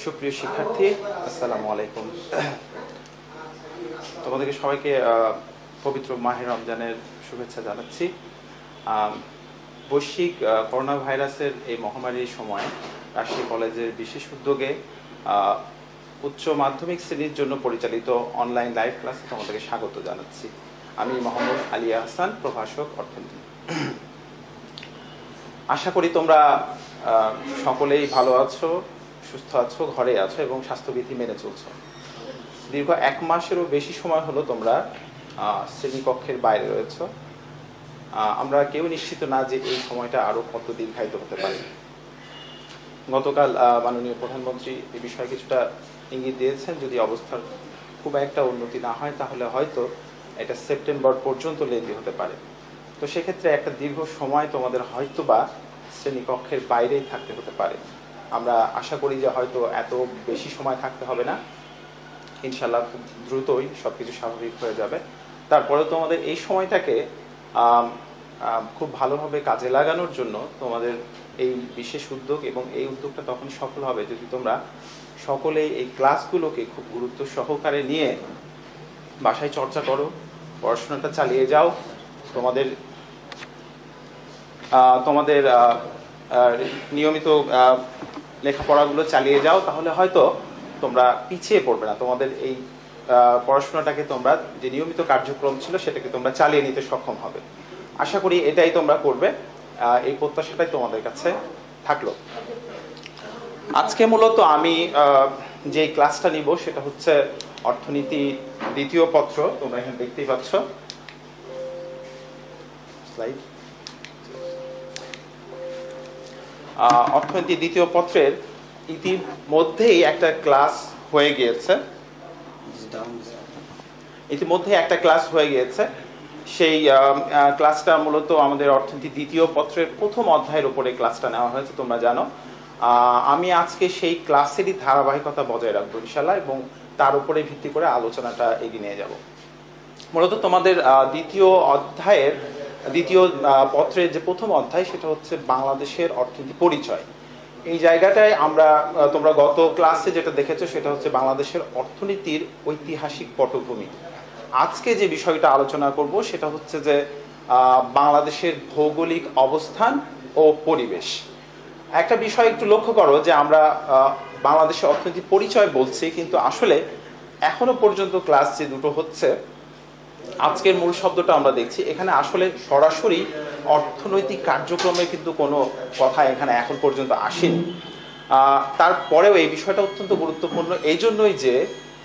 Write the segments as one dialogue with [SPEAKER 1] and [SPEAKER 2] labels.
[SPEAKER 1] সুপ্রিয় শিক্ষার্থী, আসসালামু আলাইকুম। তোমাদেরকে সবাইকে পবিত্র মাহে রমজানের শুভেচ্ছা জানাচ্ছি। বৈশ্বিক করোনা ভাইরাসের এই মহামারীর সময় রাজশাহী কলেজের বিশেষ উদ্যোগে উচ্চ মাধ্যমিক শ্রেণীর জন্য পরিচালিত অনলাইন লাইভ ক্লাসে তোমাদেরকে স্বাগত জানাচ্ছি। আমি মোহাম্মদ আলী আহসান, প্রভাষক অর্থনীতি। আশা করি তোমরা সকলেই ভালো আছো, সুস্থ আছো, ঘরে আছো এবং স্বাস্থ্যবিধি মেনে চলছো। দীর্ঘ 1 মাসেরও বেশি সময় হলো তোমরা শ্রেণীকক্ষের বাইরে রয়েছো। আমরা কেউ নিশ্চিত না যে এই সময়টা আরো কত দীর্ঘায়িত হতে পারে। গতকাল মাননীয় প্রধানমন্ত্রী এই বিষয়ে কিছুটা ইঙ্গিত দিয়েছেন, যদি অবস্থার খুব একটা উন্নতি না হয় তাহলে হয়তো এটা সেপ্টেম্বর পর্যন্ত লেন্দি হতে পারে। তো সেক্ষেত্রে একটা দীর্ঘ সময় তোমাদের হয়তো বা শ্রেণীকক্ষের বাইরেই থাকতে হতে পারে। আমরা আশা করি যে হয়তো এত বেশি সময় থাকতে হবে না, ইনশাল্লাহ খুব দ্রুতই সবকিছু স্বাভাবিক হয়ে যাবে। তারপরে তোমাদের এই সময়টাকে খুব ভালোভাবে কাজে লাগানোর জন্য তোমাদের এই বিশেষ উদ্যোগ, এবং এই উদ্যোগটা তখন সফল হবে যদি তোমরা সকলেই এই ক্লাসগুলোকে খুব গুরুত্ব সহকারে নিয়ে বাসায় চর্চা করো, পড়াশোনাটা চালিয়ে যাও, তোমাদের নিয়মিত লেখাপড়াগুলো চালিয়ে যাও, তাহলে হয়তো তোমরা পিছিয়ে পড়বে না। তোমাদের এই পড়াশোনাটাকে তোমরা যে নিয়মিত কার্যক্রম ছিল সেটাকে তোমরা চালিয়ে নিতে সক্ষম হবে। আশা করি এটাই তোমরা করবে, এই প্রত্যাশাটাই তোমাদের কাছে থাকলো। আজকে মূলত আমি যে ক্লাসটা নিব সেটা হচ্ছে অর্থনীতি দ্বিতীয় পত্র। তোমরা এখানে দেখতেই পাচ্ছ স্লাইড। অর্থনীতি দ্বিতীয় পত্রের ইতিমধ্যেই একটা ক্লাস হয়ে গিয়েছে। সেই ক্লাসটা মূলত আমাদের অর্থনীতি দ্বিতীয় পত্রের প্রথম অধ্যায়ের উপরে ক্লাসটা নেওয়া হয়েছে, তোমরা জানো। আমি আজকে সেই ক্লাসেরই ধারাবাহিকতা বজায় রাখবো ইনশাল্লাহ, এবং তার উপরে ভিত্তি করে আলোচনাটা এগিয়ে নিয়ে যাব। মূলত তোমাদের দ্বিতীয় পত্রের যে প্রথম অধ্যায় সেটা হচ্ছে বাংলাদেশের অর্থনীতি পরিচয়। এই জায়গাটায় তোমরা গত ক্লাসে যেটা দেখেছো সেটা হচ্ছে বাংলাদেশের অর্থনীতির ঐতিহাসিক পটভূমি। আজকে যে বিষয়টা আলোচনা করব সেটা হচ্ছে যে বাংলাদেশের ভৌগোলিক অবস্থান ও পরিবেশ। একটা বিষয় একটু লক্ষ্য করো যে আমরা বাংলাদেশের অর্থনীতি পরিচয় বলছি, কিন্তু আসলে এখনো পর্যন্ত ক্লাস যে দুটো হচ্ছে, আজকের মূল শব্দটা আমরা দেখছি, এখানে আসলে সরাসরি অর্থনৈতিক কার্যক্রমে কিন্তু কোনো কথা এখানে এখন পর্যন্ত আসেনি। তারপরেও এই বিষয়টা অত্যন্ত গুরুত্বপূর্ণ এই জন্যই যে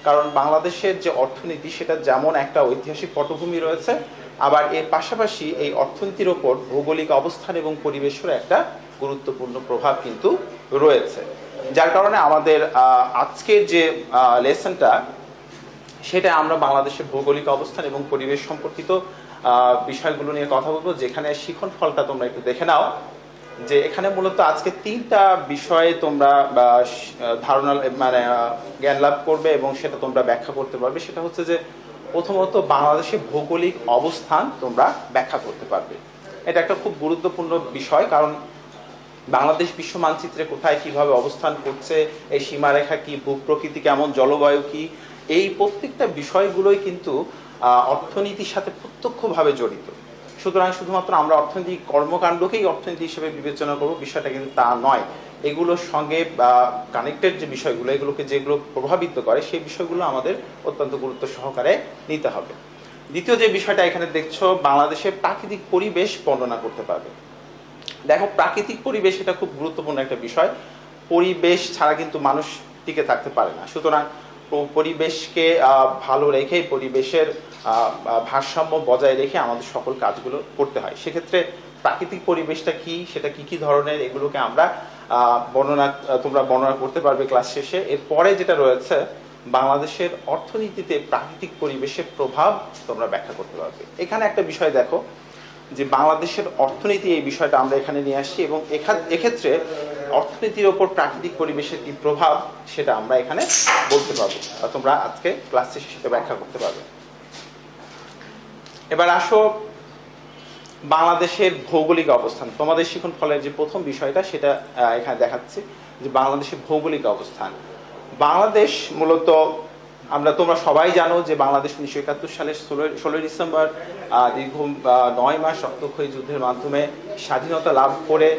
[SPEAKER 1] কারণ বাংলাদেশের যে অর্থনীতি সেটা যেমন একটা ঐতিহাসিক পটভূমি রয়েছে, আবার এর পাশাপাশি এই অর্থনীতির ওপর ভৌগোলিক অবস্থান এবং পরিবেশের একটা গুরুত্বপূর্ণ প্রভাব কিন্তু রয়েছে। যার কারণে আমাদের আজকের যে লেসনটা সেটা আমরা বাংলাদেশের ভৌগোলিক অবস্থান এবং পরিবেশ সম্পর্কিত বিষয়গুলো নিয়ে কথা বলবো। যেখানে শিখন ফলটা তোমরা একটু দেখে নাও, যে এখানে মূলত আজকে 3টা বিষয়ে তোমরা ধারণা জ্ঞান লাভ করবে এবং সেটা তোমরা ব্যাখ্যা করতে পারবে। সেটা হচ্ছে যে প্রথমত বাংলাদেশের ভৌগোলিক অবস্থান তোমরা ব্যাখ্যা করতে পারবে। এটা একটা খুব গুরুত্বপূর্ণ বিষয়, কারণ বাংলাদেশ বিশ্ব মানচিত্রে কোথায় কিভাবে অবস্থান করছে, এই সীমারেখা কি, ভূপ্রকৃতি কেমন, জলবায়ু কি, এই প্রত্যেকটা বিষয়গুলোই কিন্তু অর্থনীতির সাথে প্রত্যক্ষভাবে জড়িত। সুতরাং শুধুমাত্র আমরা অর্থনৈতিক কর্মকাণ্ডকেই অর্থনীতি হিসেবে বিবেচনা করব, বিষয়টা কিন্তু তা নয়। এগুলোর সঙ্গে কানেক্টেড যে বিষয়গুলো, এগুলোকে যেগুলো প্রভাবিত করে সেই বিষয়গুলো আমাদের অত্যন্ত গুরুত্ব সহকারে নিতে হবে। দ্বিতীয় যে বিষয়টা এখানে দেখছো, বাংলাদেশের প্রাকৃতিক পরিবেশ বর্ণনা করতে পারবে। দেখো, প্রাকৃতিক পরিবেশ এটা খুব গুরুত্বপূর্ণ একটা বিষয়। পরিবেশ ছাড়া কিন্তু মানুষ টিকে থাকতে পারে না। সুতরাং পরিবেশকে ভালো রেখে, পরিবেশের ভারসাম্য বজায় রেখে আমাদের সকল কাজগুলো করতে হয়। সেক্ষেত্রে প্রাকৃতিক পরিবেশটা কি, সেটা কি কি ধরনের, এগুলোকে আমরা তোমরা বর্ণনা করতে পারবে ক্লাস শেষে। এরপরে যেটা রয়েছে, বাংলাদেশের অর্থনীতিতে প্রাকৃতিক পরিবেশের প্রভাব তোমরা ব্যাখ্যা করতে পারবে। এখানে একটা বিষয় দেখো যে বাংলাদেশের অর্থনীতি, এই বিষয়টা আমরা এখানে নিয়ে আসছি, এবং এক্ষেত্রে অর্থনীতির ওপর প্রাকৃতিক পরিবেশের কি প্রভাব সেটা আমরা এখানে বলতে পারবো, বা তোমরা আজকে ক্লাসে সেটা ব্যাখ্যা করতে পারবে। এবার আসো বাংলাদেশের ভৌগোলিক অবস্থান, তোমাদের শিখন ফলের যে প্রথম বিষয়টা সেটা এখানে দেখাচ্ছে যে বাংলাদেশের ভৌগোলিক অবস্থান। বাংলাদেশ মূলত তোমরা সবাই জানো যে বাংলাদেশ 1971 সালের 16 ডিসেম্বর দীর্ঘ 9 মাস রক্তক্ষয়ী যুদ্ধের মাধ্যমে স্বাধীনতা লাভ করে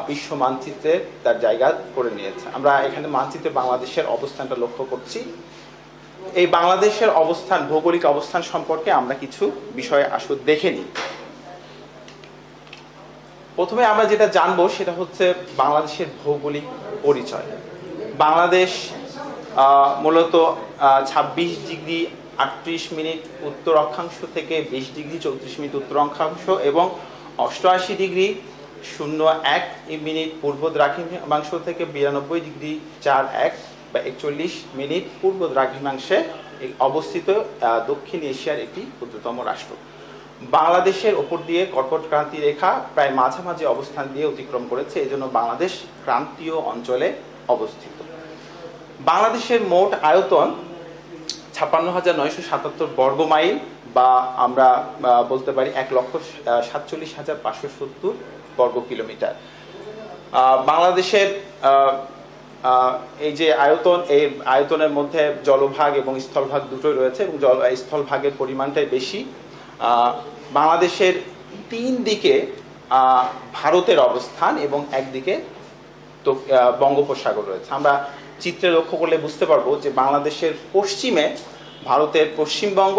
[SPEAKER 1] বিশ্ব মানচিত্রে তার জায়গা করে নিয়েছে। আমরা এখানে মানচিত্রে বাংলাদেশের অবস্থানটা লক্ষ্য করছি। এই বাংলাদেশের অবস্থান, ভৌগোলিক অবস্থান সম্পর্কে আমরা কিছু বিষয় আসলে দেখে নিই। প্রথমে আমরা যেটা জানবো সেটা হচ্ছে বাংলাদেশের ভৌগোলিক পরিচয়। বাংলাদেশ মূলত 26 ডিগ্রি 38 মিনিট উত্তর অক্ষাংশ থেকে 20 ডিগ্রি 34 মিনিট উত্তর অক্ষাংশ এবং 88 ডিগ্রি 01 মিনিট পূর্ব দ্রাঘিমাংশ থেকে 92 ডিগ্রি 41 বা 41 মিনিট পূর্ব দ্রাঘিমাংশে অবস্থিত দক্ষিণ এশিয়ার একটি ক্ষুদ্রতম রাষ্ট্র। বাংলাদেশের ওপর দিয়ে কর্কট ক্রান্তি রেখা প্রায় মাঝামাঝি অবস্থান দিয়ে অতিক্রম করেছে, এজন্য বাংলাদেশ ক্রান্তীয় অঞ্চলে অবস্থিত। বাংলাদেশের মোট আয়তন 56,977 বর্গ মাইল বা আমরা বলতে পারি 1,47,570 বর্গ কিলোমিটার। বাংলাদেশের এই যে আয়তন, এই আয়তনের মধ্যে জলভাগ এবং স্থলভাগ দুটোই রয়েছে এবং স্থলভাগের পরিমাণটাই বেশি। বাংলাদেশের 3 দিকে ভারতের অবস্থান এবং একদিকে তো বঙ্গোপসাগর রয়েছে। আমরা চিত্রে লক্ষ্য করলে বুঝতে পারবো যে বাংলাদেশের পশ্চিমে ভারতের পশ্চিমবঙ্গ,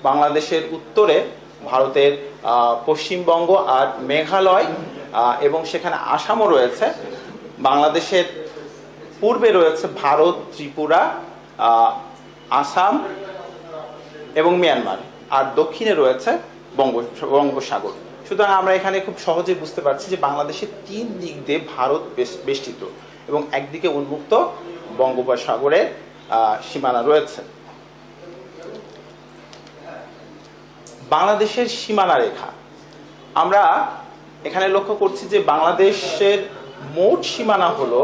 [SPEAKER 1] বাংলাদেশের উত্তরে ভারতের পশ্চিমবঙ্গ আর মেঘালয় এবং সেখানে আসামও রয়েছে। বাংলাদেশের পূর্বে রয়েছে ভারত, ত্রিপুরা, আসাম এবং মিয়ানমার, আর দক্ষিণে রয়েছে বঙ্গোপসাগর। সুতরাং আমরা এখানে খুব সহজে বুঝতে পারছি যে বাংলাদেশের 3 দিক দিয়ে ভারত বেষ্টিত এবং একদিকে উন্মুক্ত বঙ্গোপসাগরের সীমানা রয়েছে। বাংলাদেশের সীমানা রেখা আমরা এখানে লক্ষ্য করছি যে বাংলাদেশের মোট সীমানা হলো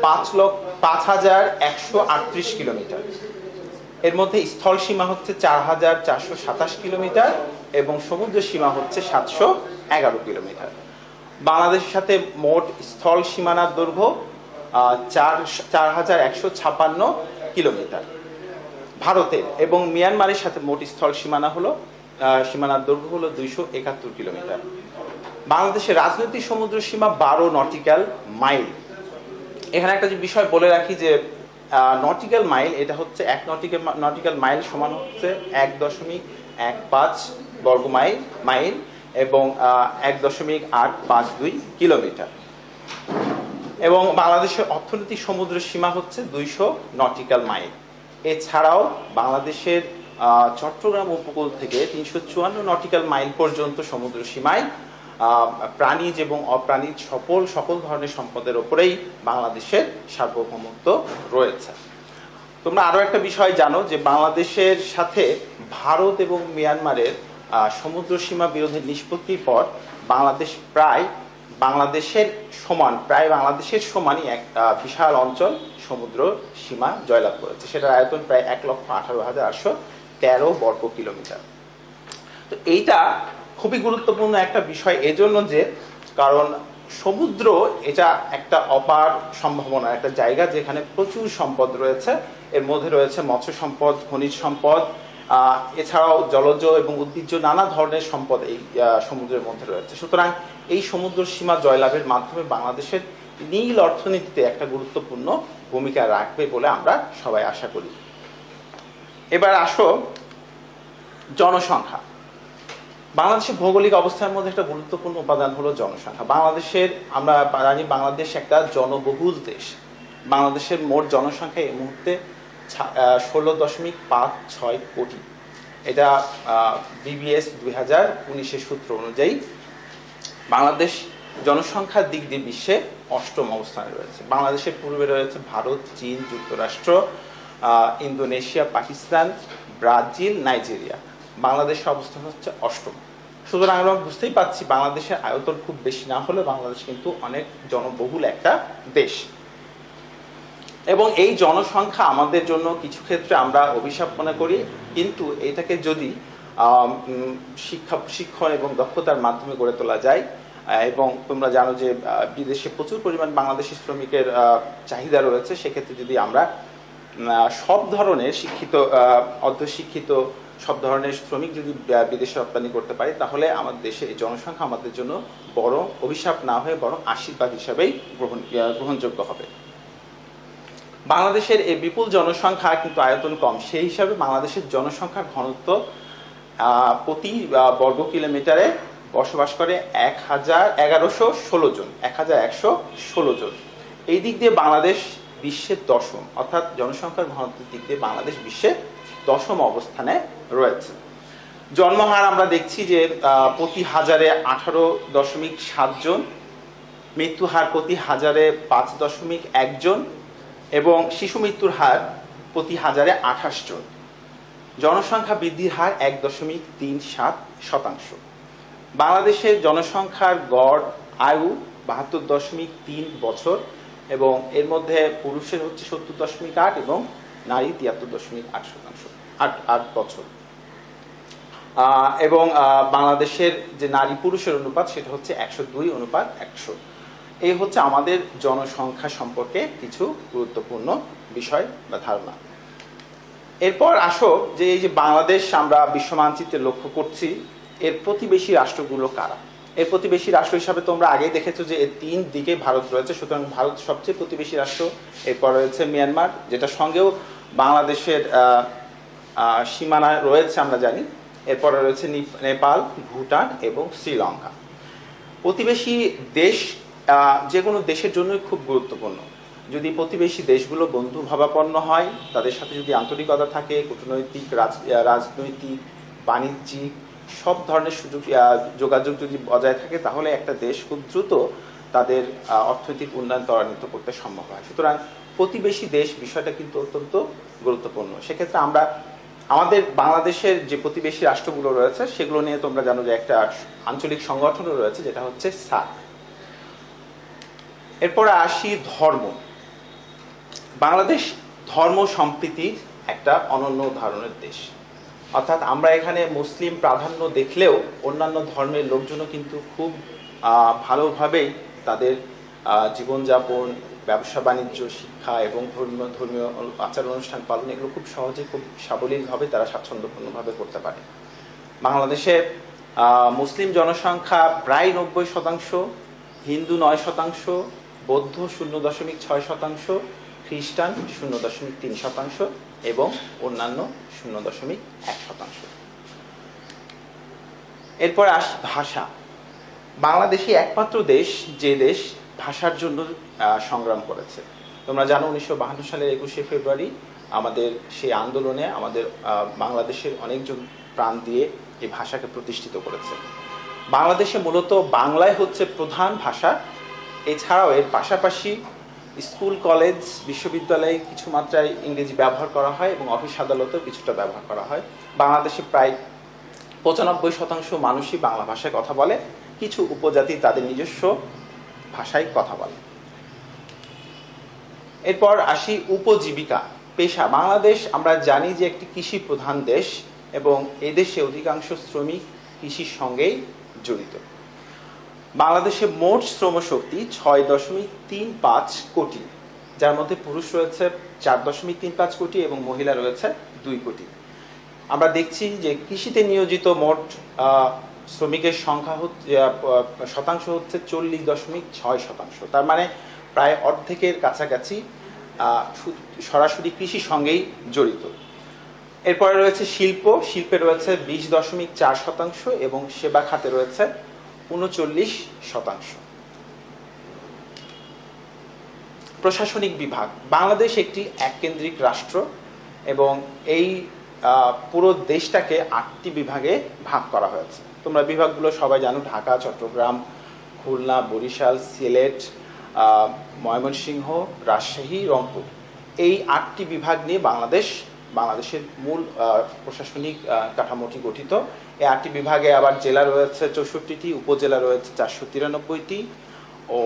[SPEAKER 1] 5,0138 কিলোমিটার। এর মধ্যে স্থল সীমা হচ্ছে 4,427 কিলোমিটার এবং সমুদ্র সীমা হচ্ছে 711 কিলোমিটার। বাংলাদেশের সাথে মোট স্থল সীমানার দৈর্ঘ্য 4,156 কিলোমিটার। ভারতের এবং মিয়ানমারের সাথে মোট স্থল সীমানার দৈর্ঘ্য হলো 271 কিলোমিটার। বাংলাদেশের রাজনৈতিক সমুদ্র সীমা 12 নটিক্যাল মাইল। এখানে একটা যে বিষয় বলে রাখি যে নটিক্যাল মাইল, এটা হচ্ছে 1 নটিক্যাল মাইল সমান হচ্ছে 1.15 বর্গ মাইল এবং 1.852 কিলোমিটার। এবং বাংলাদেশের অর্থনৈতিক সমুদ্র সীমা হচ্ছে 200 নটিক্যাল মাইল। এছাড়াও বাংলাদেশের চট্টগ্রাম উপকূল থেকে 354 নটিক্যাল মাইল পর্যন্ত সমুদ্র সীমায় প্রাণীজ এবং অপ্রাণীজ সকল ধরনের সম্পদের উপরেই বাংলাদেশের সার্বভৌমত্ব রয়েছে। তোমরা আরো একটা বিষয় জানো যে বাংলাদেশের সাথে ভারত এবং মিয়ানমারের সমুদ্র সীমা বিরোধের নিষ্পত্তির পর বাংলাদেশ প্রায় বাংলাদেশের সমানই এক বিশাল অঞ্চল সমুদ্র সীমা জয়লাভ করেছে। সেটার আয়তন প্রায় 1,18,813 বর্গ কিলোমিটার। তো এইটা খুবই গুরুত্বপূর্ণ একটা বিষয় এজন্য যে কারণ সমুদ্র এটা একটা অপার সম্ভাবনা, একটা জায়গা যেখানে প্রচুর সম্পদ রয়েছে। এর মধ্যে রয়েছে মৎস্য সম্পদ, খনিজ সম্পদ, এছাড়াও জলজ এবং উদ্ভিজ্জ নানা ধরনের সম্পদ এই সমুদ্রের মধ্যে রয়েছে। সুতরাং এই সমুদ্র সীমা জয়লাভের মাধ্যমে বাংলাদেশের নীল অর্থনীতিতে একটা গুরুত্বপূর্ণ ভূমিকা রাখবে বলে আমরা সবাই আশা করি। এবার আসো জনসংখ্যা। বাংলাদেশের ভৌগোলিক অবস্থার মধ্যে একটা গুরুত্বপূর্ণ উপাদান হলো জনসংখ্যা। আমরা জানি বাংলাদেশ একটা জনবহুল দেশ। বাংলাদেশের মোট জনসংখ্যা এই মুহূর্তে 16.56 কোটি। এটা বিবিএস 2019 সূত্র অনুযায়ী বাংলাদেশ জনসংখ্যার দিক দিয়ে বিশ্বে 8ম অবস্থানে রয়েছে। বাংলাদেশের পূর্বে রয়েছে ভারত, চীন, যুক্তরাষ্ট্র, ইন্দোনেশিয়া, পাকিস্তান, ব্রাজিল, নাইজেরিয়া। বাংলাদেশের অবস্থান হচ্ছে 8ম। সুতরাং আমরা বুঝতেই পারছি বাংলাদেশের আয়তন খুব বেশি না হলে বাংলাদেশ কিন্তু অনেক জনবহুল একটা দেশ। এবং এই জনসংখ্যা আমাদের জন্য কিছু ক্ষেত্রে আমরা অভিশাপ মনে করি, কিন্তু এটাকে যদি শিক্ষণ এবং দক্ষতার মাধ্যমে গড়ে তোলা যায়। এবং তোমরা জানো যে বিদেশে প্রচুর পরিমাণ বাংলাদেশি শ্রমিকের চাহিদা রয়েছে। সেক্ষেত্রে যদি আমরা সব ধরনের শিক্ষিত, অর্ধশিক্ষিত সব ধরনের শ্রমিক যদি বিদেশে রপ্তানি করতে পারি, তাহলে আমাদের দেশের এই জনসংখ্যা আমাদের জন্য বড় অভিশাপ না হয়ে বরং আশীর্বাদ হিসাবেই গ্রহণযোগ্য হবে। বাংলাদেশের এই বিপুল জনসংখ্যা কিন্তু আয়তন কম, সেই হিসাবে বাংলাদেশের জনসংখ্যার ঘনত্ব প্রতি বর্গ কিলোমিটারে বসবাস করে 1116 জন, 1116 জন। এই দিক দিয়ে বাংলাদেশ বিশ্বের দশম, অর্থাৎ জনসংখ্যার ঘনত্বের দিক দিয়ে বাংলাদেশ বিশ্বের দশম অবস্থানে রয়েছে। জন্মহার আমরা দেখছি যে প্রতি হাজারে 18.7 জন, মৃত্যু হার প্রতি হাজারে 5.1 জন এবং শিশু মৃত্যুর হার প্রতি হাজারে 28 জন। জনসংখ্যা বৃদ্ধির হার 1.37%। বাংলাদেশের জনসংখ্যার গড় আয়ু 72.3 বছর এবং এর মধ্যে পুরুষের হচ্ছে 70.8 এবং নারী 73.8 বছর। এবং বাংলাদেশের যে নারী পুরুষের অনুপাত সেটা হচ্ছে 102:100। এই হচ্ছে আমাদের জনসংখ্যা সম্পর্কে কিছু গুরুত্বপূর্ণ বিষয় বা ধারণা। এরপর আসো যে এই যে বাংলাদেশ আমরা বিশ্ব মানচিত্রে লক্ষ্য করছি, এর প্রতিবেশী রাষ্ট্রগুলো কারা? এর প্রতিবেশী রাষ্ট্র হিসাবে তোমরা আগেই দেখেছো যে এর 3 দিকে ভারত রয়েছে, সুতরাং ভারত সবচেয়ে প্রতিবেশী রাষ্ট্র। এরপর রয়েছে মিয়ানমার, যেটার সঙ্গেও বাংলাদেশের সীমানায় রয়েছে আমরা জানি। এরপরে রয়েছে নেপাল, ভুটান এবং শ্রীলঙ্কা। প্রতিবেশী দেশ যে কোনো দেশের জন্যই খুব গুরুত্বপূর্ণ। যদি প্রতিবেশী দেশগুলো বন্ধু ভাবাপন্ন হয়, তাদের সাথে যদি আন্তরিকতা থাকে, কূটনৈতিক, রাজনৈতিক, বাণিজ্যিক সব ধরনের যোগাযোগ যদি বজায় থাকে, তাহলে একটা দেশ খুব দ্রুত তাদের অর্থনৈতিক উন্নয়ন ত্বরান্বিত করতে সম্ভব হয়। সুতরাং প্রতিবেশী দেশ বিষয়টা কিন্তু অত্যন্ত গুরুত্বপূর্ণ। সেক্ষেত্রে আমরা আমাদের বাংলাদেশের যে প্রতিবেশী রাষ্ট্রগুলো রয়েছে সেগুলো নিয়ে তোমরা জানো যে একটা আঞ্চলিক সংগঠনও রয়েছে, যেটা হচ্ছে সার্ক। এরপরে আসি ধর্ম। বাংলাদেশ ধর্ম সম্প্রীতির একটা অনন্য ধরনের দেশ, অর্থাৎ আমরা এখানে মুসলিম প্রাধান্য দেখলেও অন্যান্য ধর্মের লোকজনও কিন্তু খুব ভালোভাবেই তাদের জীবনযাপন, ব্যবসা বাণিজ্য, শিক্ষা এবং ধর্মীয় আচার অনুষ্ঠান পালন এগুলো খুব সহজে, খুব সাবলীলভাবে তারা স্বাচ্ছন্দ্যপূর্ণভাবে করতে পারে। বাংলাদেশে মুসলিম জনসংখ্যা প্রায় 90%, হিন্দু 9%, বৌদ্ধ 0.6%, খ্রিস্টান 0.3% এবং অন্যান্য 0.1%। এরপর ভাষা। বাংলাদেশই একমাত্র দেশ যে দেশ ভাষার জন্য সংগ্রাম করেছে। তোমরা জানো 1952 সালের 21শে ফেব্রুয়ারি আমাদের সেই আন্দোলনে আমাদের বাংলাদেশের অনেকজন প্রাণ দিয়ে এই ভাষাকে প্রতিষ্ঠিত করেছে। বাংলাদেশে মূলত বাংলাই হচ্ছে প্রধান ভাষা। এছাড়াও এর পাশাপাশি স্কুল, কলেজ, বিশ্ববিদ্যালয়ে কিছু মাত্রায় ইংরেজি ব্যবহার করা হয় এবং অফিস আদালতেও কিছুটা ব্যবহার করা হয়। বাংলাদেশে প্রায় 95% মানুষই বাংলা ভাষায় কথা বলে, কিছু উপজাতি তাদের নিজস্ব ভাষায় কথা বলে। এরপর আসি উপজীবিকা, পেশা। বাংলাদেশ আমরা জানি যে একটি কৃষি প্রধান দেশ এবং এদেশে অধিকাংশ শ্রমিক কৃষির সঙ্গেই জড়িত। বাংলাদেশে মোট শ্রমশক্তি 6.35 কোটি, যার মধ্যে পুরুষ রয়েছে 4.35 কোটি এবং মহিলা রয়েছে 2 কোটি। আমরা দেখছি যে কৃষিতে নিয়োজিত মোট শ্রমিকের সংখ্যা শতাংশ হচ্ছে 40.6%। তার মানে প্রায় অর্ধেকের কাছাকাছি সরাসরি কৃষির সঙ্গেই জড়িত। এরপরে রয়েছে শিল্প, শিল্পে রয়েছে 20.4% এবং সেবা খাতে রয়েছে 39%। প্রশাসনিক বিভাগ। বাংলাদেশ একটি এককেন্দ্রিক রাষ্ট্র এবং এই পুরো দেশটাকে 8টি বিভাগে ভাগ করা হয়েছে। তোমরা বিভাগগুলো সবাই জানো, ঢাকা, চট্টগ্রাম, খুলনা, বরিশাল, সিলেট, ময়মনসিংহ, রাজশাহী, রংপুর। এই 8টি বিভাগ নিয়ে বাংলাদেশের মূল প্রশাসনিক কাঠামোটি গঠিত। এই 8টি বিভাগে আবার জেলা রয়েছে 64টি, উপজেলা রয়েছে 493টি ও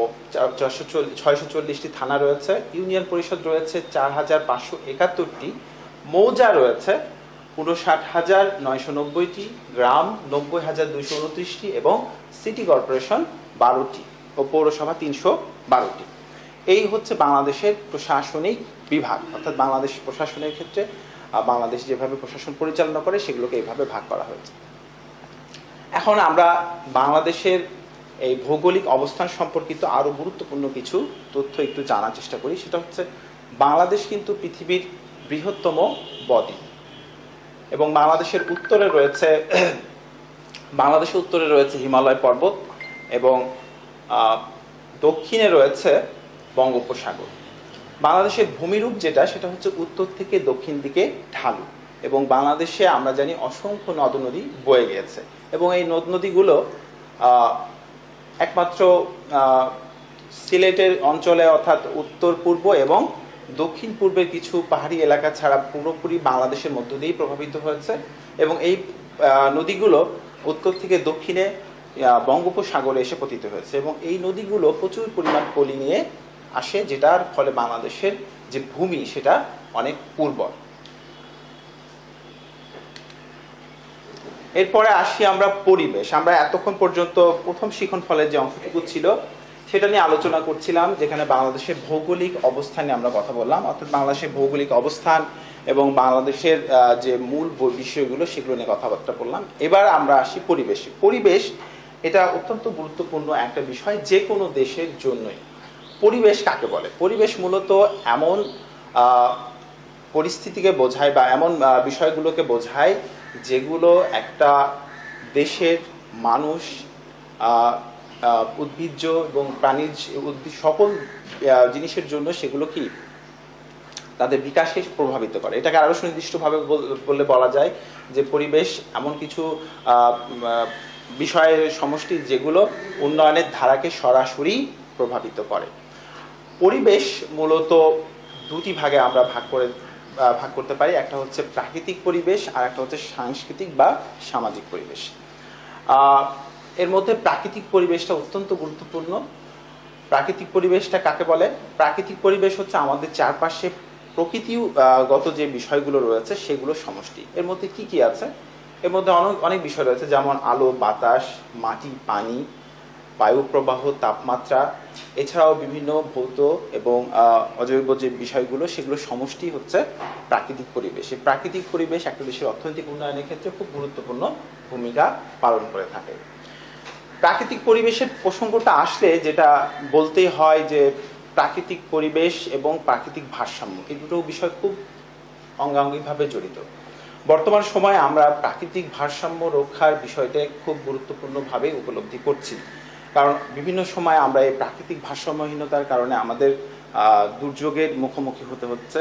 [SPEAKER 1] 640টি থানা রয়েছে। ইউনিয়ন পরিষদ রয়েছে 4571টি, মৌজা রয়েছে ৫৯,৯৯০টি, গ্রাম ৯০,২২৯টি এবং সিটি কর্পোরেশন 12টি ও পৌরসভা 312টি। এই হচ্ছে বাংলাদেশের প্রশাসনিক বিভাগ, অর্থাৎ বাংলাদেশ প্রশাসনের ক্ষেত্রে বাংলাদেশ যেভাবে প্রশাসন পরিচালনা করে সেগুলোকে এইভাবে ভাগ করা হয়েছে। এখন আমরা বাংলাদেশের এই ভৌগোলিক অবস্থান সম্পর্কিত আরো গুরুত্বপূর্ণ কিছু তথ্য একটু জানার চেষ্টা করি। সেটা হচ্ছে বাংলাদেশ কিন্তু পৃথিবীর বৃহত্তম বদ্বীপ এবং বাংলাদেশের উত্তরে রয়েছে হিমালয় পর্বত এবং দক্ষিণে রয়েছে বঙ্গোপসাগর। বাংলাদেশের ভূমিরূপ সেটা হচ্ছে উত্তর থেকে দক্ষিণ দিকে ঢালু এবং বাংলাদেশে আমরা জানি অসংখ্য নদ নদী বয়ে গিয়েছে এবং এই নদ নদীগুলো একমাত্র সিলেটের অঞ্চলে অর্থাৎ উত্তর পূর্ব এবং দক্ষিণ পূর্বের কিছু পাহাড়ি এলাকা ছাড়া পুরোপুরি বাংলাদেশের মধ্য দিয়েই প্রভাবিত হয়েছে এবং এই নদীগুলো উত্তর থেকে দক্ষিণে বঙ্গোপসাগরে এসে পতিত হয়েছে এবং এই নদীগুলো প্রচুর পরিমাণ পলি নিয়ে আসে, যেটার ফলে বাংলাদেশের যে ভূমি সেটা অনেক উর্বর। এরপরে আসি আমরা পরিবেশ। আমরা এতক্ষণ পর্যন্ত প্রথম শিখন ফলের যে অংশটুকু ছিল সেটা নিয়ে আলোচনা করছিলাম, যেখানে বাংলাদেশের ভৌগোলিক অবস্থানে আমরা কথা বললাম, অর্থাৎ বাংলাদেশের ভৌগোলিক অবস্থান এবং বাংলাদেশের যে মূল বিষয়গুলো সেগুলো নিয়ে কথাবার্তা বললাম। এবার আমরা আসি পরিবেশে। পরিবেশ এটা অত্যন্ত গুরুত্বপূর্ণ একটা বিষয় যে কোনো দেশের জন্যই। পরিবেশ কাকে বলে? পরিবেশ মূলত এমন পরিস্থিতিকে বোঝায় বা এমন বিষয়গুলোকে বোঝায় যেগুলো একটা দেশের মানুষ, উদ্ভিজ্জ এবং প্রাণীজ সকল জিনিসের জন্য সেগুলো কি তাদের বিকাশকে প্রভাবিত করে। এটাকে আরো সুনির্দিষ্টভাবে বললে বলা যায় যে পরিবেশ এমন কিছু বিষয়ের সমষ্টি যেগুলো উন্নয়নের ধারাকে সরাসরি প্রভাবিত করে। পরিবেশ মূলত দুটি ভাগে আমরা ভাগ করতে পারি। একটা হচ্ছে প্রাকৃতিক পরিবেশ আর একটা হচ্ছে সাংস্কৃতিক বা সামাজিক পরিবেশ। এর মধ্যে প্রাকৃতিক পরিবেশটা অত্যন্ত গুরুত্বপূর্ণ। প্রাকৃতিক পরিবেশটা কাকে বলে? প্রাকৃতিক পরিবেশ হচ্ছে আমাদের চারপাশে প্রকৃতিগত যে বিষয়গুলো রয়েছে সেগুলো সমষ্টি। এর মধ্যে কি কি আছে? এর মধ্যে অনেক বিষয় রয়েছে, যেমন আলো, বাতাস, মাটি, পানি, বায়ু প্রবাহ, তাপমাত্রা, এছাড়াও বিভিন্ন ভৌত এবং অজৈব যে বিষয়গুলো সেগুলো সমষ্টি হচ্ছে প্রাকৃতিক পরিবেশ। এই প্রাকৃতিক পরিবেশ একটা দেশের অর্থনৈতিক উন্নয়নের ক্ষেত্রে খুব গুরুত্বপূর্ণ ভূমিকা পালন করে থাকে। প্রাকৃতিক পরিবেশের প্রসঙ্গটা আসলে যেটা বলতেই হয় যে প্রাকৃতিক পরিবেশ এবং প্রাকৃতিক ভারসাম্য এই দুটো বিষয় খুব অঙ্গাঙ্গিভাবে জড়িত। বর্তমান সময়ে আমরা প্রাকৃতিক ভারসাম্য রক্ষার বিষয়টা খুব গুরুত্বপূর্ণভাবে উপলব্ধি করছি, কারণ বিভিন্ন সময় আমরা এই প্রাকৃতিক ভারসাম্যহীনতার কারণে আমাদের দুর্যোগের মুখোমুখি হতে হচ্ছে,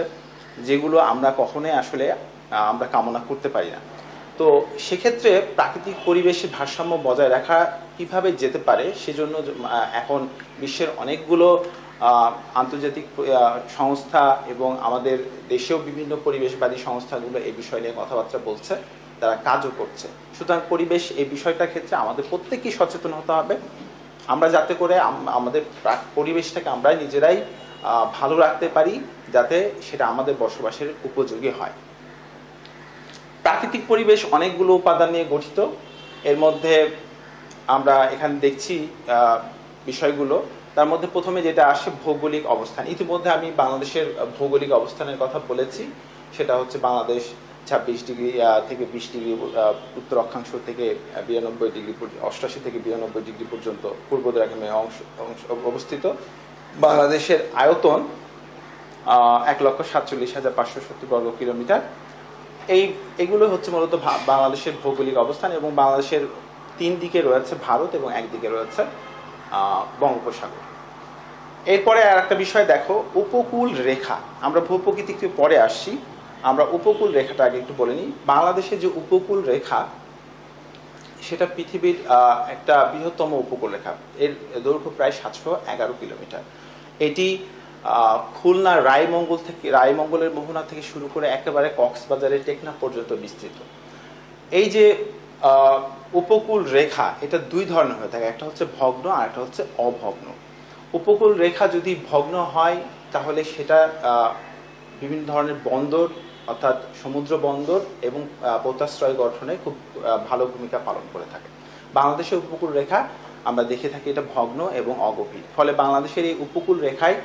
[SPEAKER 1] যেগুলো আমরা কখনোই আসলে আমরা কামনা করতে পারি না। তো সেক্ষেত্রে প্রাকৃতিক পরিবেশের ভারসাম্য বজায় রাখা কিভাবে যেতে পারে সেজন্য এখন বিশ্বের অনেকগুলো আন্তর্জাতিক সংস্থা এবং আমাদের দেশেও বিভিন্ন পরিবেশবাদী সংস্থাগুলো এই বিষয় নিয়ে কথাবার্তা বলছে, তারা কাজও করছে। সুতরাং পরিবেশ এই বিষয়টার ক্ষেত্রে আমাদের প্রত্যেককেই সচেতন হতে হবে, আমরা যাতে করে আমাদের পরিবেশটাকে আমরা নিজেরাই ভালো রাখতে পারি, যাতে সেটা আমাদের বসবাসের উপযোগী হয়। প্রাকৃতিক পরিবেশ অনেকগুলো উপাদান নিয়ে গঠিত। এর মধ্যে আমরা এখানে দেখছি বিষয়গুলো। তার মধ্যে প্রথমে যেটা আসে ভৌগোলিক অবস্থান। ইতিমধ্যে আমি বাংলাদেশের ভৌগোলিক অবস্থানের কথা বলেছি। সেটা হচ্ছে বাংলাদেশ 26 ডিগ্রি থেকে 20 ডিগ্রি উত্তর অক্ষাংশ থেকে 92 ডিগ্রি 88 থেকে 92 ডিগ্রি পর্যন্ত পূর্ব দ্রাঘিমায় অংশ অবস্থিত। বাংলাদেশের আয়তন 1,47,570 বর্গ কিলোমিটার। এইগুলো হচ্ছে মূলত বাংলাদেশের ভৌগোলিক অবস্থান এবং বাংলাদেশের 3 দিকে রয়েছে ভারত এবং একদিকে রয়েছে বঙ্গোপসাগর। এরপরে আর একটা বিষয় দেখো, উপকূল রেখা। আমরা ভূপ্রকৃতিকে পরে আসছি, আমরা উপকূল রেখাটা আগে একটু বলে নিই। বাংলাদেশের যে উপকূল রেখা সেটা পৃথিবীর একটা বৃহত্তম উপকূল রেখা। এর দৈর্ঘ্য প্রায় 711 কিলোমিটার। এটি খুলনা রায়মঙ্গলের মোহনা থেকে শুরু করে একেবারে কক্সবাজারের টেকনাফ পর্যন্ত বিস্তৃত। এই যে উপকূল রেখা এটা দুই ধরনের হয়ে থাকে, একটা হচ্ছে ভগ্ন আর একটা হচ্ছে অভগ্ন। উপকূল রেখা যদি ভগ্ন হয় তাহলে সেটা বিভিন্ন ধরনের বন্দর অর্থাৎ সমুদ্র বন্দর এবং পোতাশ্রয় গঠনে খুব ভালো ভূমিকা পালন করে থাকে। বাংলাদেশের উপকূল রেখা আমরা দেখে থাকি এটা ভগ্ন এবং অগভীর, ফলে বাংলাদেশের এই উপকূল রেখায়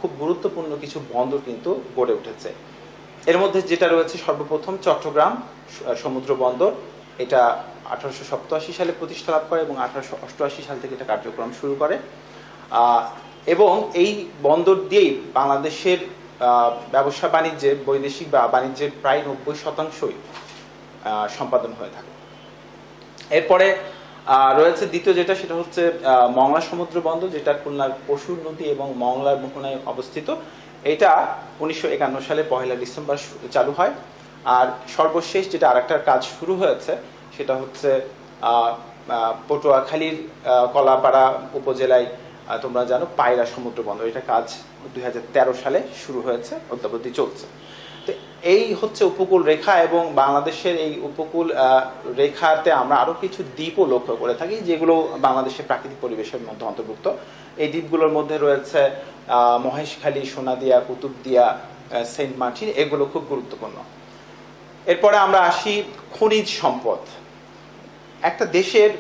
[SPEAKER 1] খুব গুরুত্বপূর্ণ কিছু বন্দর কিন্তু গড়ে উঠেছে। এর মধ্যে যেটা রয়েছে সর্বপ্রথম চট্টগ্রাম সমুদ্র বন্দর, এটা 1887 সালে প্রতিষ্ঠা লাভ করে এবং 1888 সাল থেকে এটা কার্যক্রম শুরু করে। এবং এই বন্দর দিয়েই বাংলাদেশের ব্যবসা বাণিজ্যে বৈদেশিক বা বাণিজ্যের প্রায় 90% সম্পাদন হয়ে থাকে। এরপরে রয়েছে দ্বিতীয় যেটা, সেটা হচ্ছে মংলা সমুদ্র বন্দর, যেটা খুলনার পশুর নদী এবং মংলার মোহনায় অবস্থিত। এটা 1951 সালে 1 ডিসেম্বর চালু হয়। আর সর্বশেষ যেটা আরেকটা কাজ শুরু হয়েছে সেটা হচ্ছে পটুয়াখালীর কলাপাড়া উপজেলায় তোমরা জানো পায়রা সমুদ্র বন্দর, এটা কাজ 2013 সালে শুরু হয়েছে, অদ্যাবধি চলছে। তো এই হচ্ছে উপকূল রেখা, এবং বাংলাদেশের এই উপকূল রেখাতে আমরা আরো কিছু দ্বীপও লক্ষ্য করে থাকি, যেগুলো বাংলাদেশের প্রাকৃতিক পরিবেশের মধ্যে অন্তর্ভুক্ত। এই দ্বীপগুলোর মধ্যে রয়েছে মহেশখালী, সোনাদিয়া, কুতুবদিয়া, সেন্ট মার্টিন, এগুলো খুব গুরুত্বপূর্ণ। এরপরে আমরা আসি খনিজ সম্পদ। একটা দেশের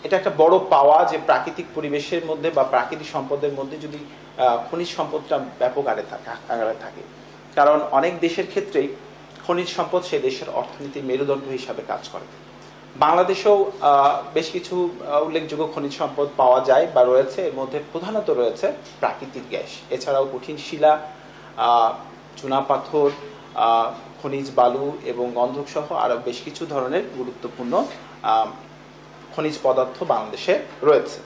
[SPEAKER 1] এটা একটা বড় পাওয়া যে প্রাকৃতিক পরিবেশের মধ্যে বা প্রাকৃতিক সম্পদের মধ্যে যদি খনিজ সম্পদটা ব্যাপক আকারে থাকে, কারণ অনেক দেশের ক্ষেত্রেই খনিজ সম্পদ সে দেশের অর্থনীতির মেরুদণ্ড হিসাবে কাজ করে। বাংলাদেশেও বেশ কিছু উল্লেখযোগ্য খনিজ সম্পদ পাওয়া যায় বা রয়েছে। এর মধ্যে প্রধানত রয়েছে প্রাকৃতিক গ্যাস, এছাড়াও কঠিন শিলা, চুনাপাথর, খনিজ বালু এবং গন্ধক সহ আরো বেশ কিছু ধরনের গুরুত্বপূর্ণ খনিজ পদার্থ বাংলাদেশে রয়েছে।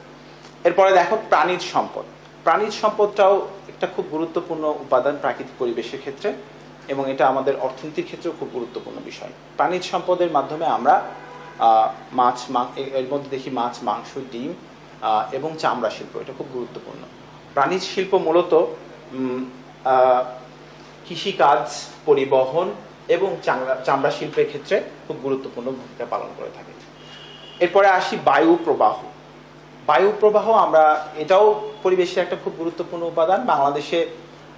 [SPEAKER 1] এরপরে দেখো প্রাণীজ সম্পদ। প্রাণীজ সম্পদটাও একটা খুব গুরুত্বপূর্ণ উপাদান প্রাকৃতিক পরিবেশের ক্ষেত্রে, এবং এটা আমাদের অর্থনীতির ক্ষেত্রেও খুব গুরুত্বপূর্ণ বিষয়। প্রাণীজ সম্পদের মাধ্যমে আমরা এর মধ্যে দেখি মাছ, মাংস, ডিম এবং চামড়া শিল্প, এটা খুব গুরুত্বপূর্ণ। প্রাণীজ শিল্প মূলত কৃষিকাজ, পরিবহন এবং চামড়া শিল্পের ক্ষেত্রে খুব গুরুত্বপূর্ণ ভূমিকা পালন করে থাকে। এরপরে আসি বায়ু প্রবাহ। বায়ু প্রবাহ আমরা এটাও পরিবেশের একটা খুব গুরুত্বপূর্ণ উপাদান। বাংলাদেশে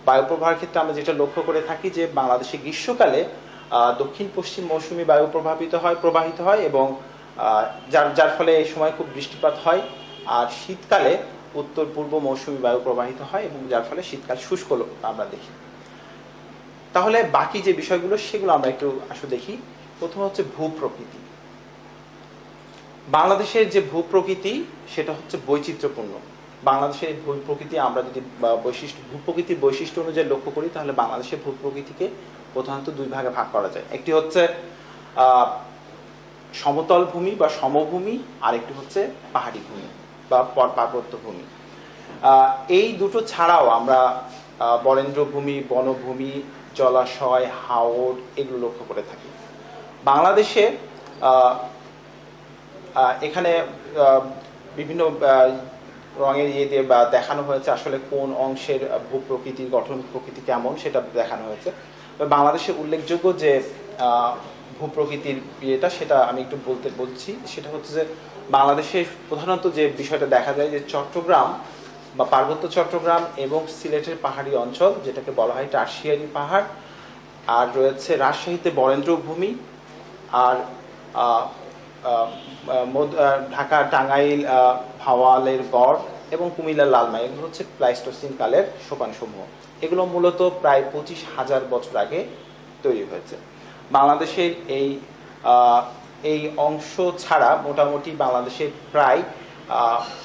[SPEAKER 1] বায়ু প্রবাহের ক্ষেত্রে আমরা যেটা লক্ষ্য করে থাকি যে বাংলাদেশে গ্রীষ্মকালে দক্ষিণ পশ্চিম মৌসুমী বায়ু প্রবাহিত হয় এবং যার ফলে এই সময় খুব বৃষ্টিপাত হয়। আর শীতকালে উত্তর পূর্ব মৌসুমী বায়ু প্রবাহিত হয় এবং যার ফলে শীতকাল শুষ্ক আমরা দেখি। তাহলে বাকি যে বিষয়গুলো সেগুলো আমরা একটু আসলে দেখি। প্রথম হচ্ছে ভূপ্রকৃতি। বাংলাদেশের যে ভূপ্রকৃতি সেটা হচ্ছে বৈচিত্র্যপূর্ণ। বাংলাদেশের ভূপ্রকৃতি আমরা যদি ভূপ্রকৃতির বৈশিষ্ট্য অনুযায়ী লক্ষ্য করি, তাহলে বাংলাদেশের ভূপ্রকৃতিকে প্রধানত দুই ভাগে ভাগ করা যায়। একটি হচ্ছে সমতল ভূমি বা সমভূমি, আর একটি হচ্ছে পাহাড়ি ভূমি বা পার্বত্য ভূমি। এই দুটো ছাড়াও আমরা বরেন্দ্রভূমি, বনভূমি, জলাশয়, হাওর এগুলো লক্ষ্য করে থাকি। বাংলাদেশে এখানে বিভিন্ন রঙের দিয়ে বা দেখানো হয়েছে আসলে কোন অংশের ভূপ্রকৃতির গঠন প্রকৃতি কেমন সেটা দেখানো হয়েছে। বাংলাদেশে উল্লেখযোগ্য যে ভূপ্রকৃতির ইয়েটা সেটা আমি একটু বলছি। সেটা হচ্ছে যে বাংলাদেশে প্রধানত যে বিষয়টা দেখা যায় যে চট্টগ্রাম বা পার্বত্য চট্টগ্রাম এবং সিলেটের পাহাড়ি অঞ্চল, যেটাকে বলা হয় টারসিয়ারি পাহাড়, আর রয়েছে রাজশাহীতে বরেন্দ্রভূমি, আর ঢাকা, টাঙ্গাইল, ভাওয়ালের গড় এবং কুমিল্লার লালমাই, এগুলো হচ্ছে প্লাইস্টোসিন কালের সোপানসমূহ। এগুলো মূলত প্রায় 25,000 বছর আগে তৈরি হয়েছে। বাংলাদেশের এই অংশ ছাড়া মোটামুটি বাংলাদেশের প্রায়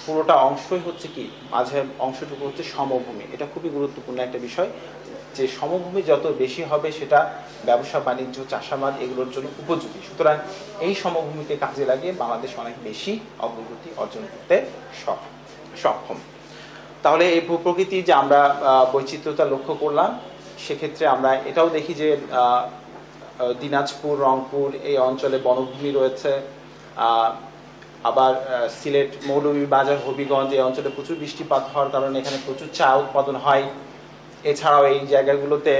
[SPEAKER 1] পুরোটা অংশই হচ্ছে কি, মাঝে অংশটুকু হচ্ছে সমভূমি। এটা খুবই গুরুত্বপূর্ণ একটা বিষয় যে সমভূমি যত বেশি হবে সেটা ব্যবসা বাণিজ্য, চাষাবাদ এগুলোর জন্য উপযোগী। সুতরাং এই সমভূমিকে কাজে লাগিয়ে বাংলাদেশ অনেক বেশি অগ্রগতি অর্জন করতে সক্ষম। তাহলে এই ভূপ্রকৃতি যে আমরা বৈচিত্র্যতা লক্ষ্য করলাম, সেক্ষেত্রে আমরা এটাও দেখি যে দিনাজপুর, রংপুর এই অঞ্চলে বনভূমি রয়েছে। আবার সিলেট, মৌলভীবাজার, হবিগঞ্জ এই অঞ্চলে প্রচুর বৃষ্টিপাত হওয়ার কারণে এখানে প্রচুর চা উৎপাদন হয়। এছাড়াও এই জায়গাগুলোতে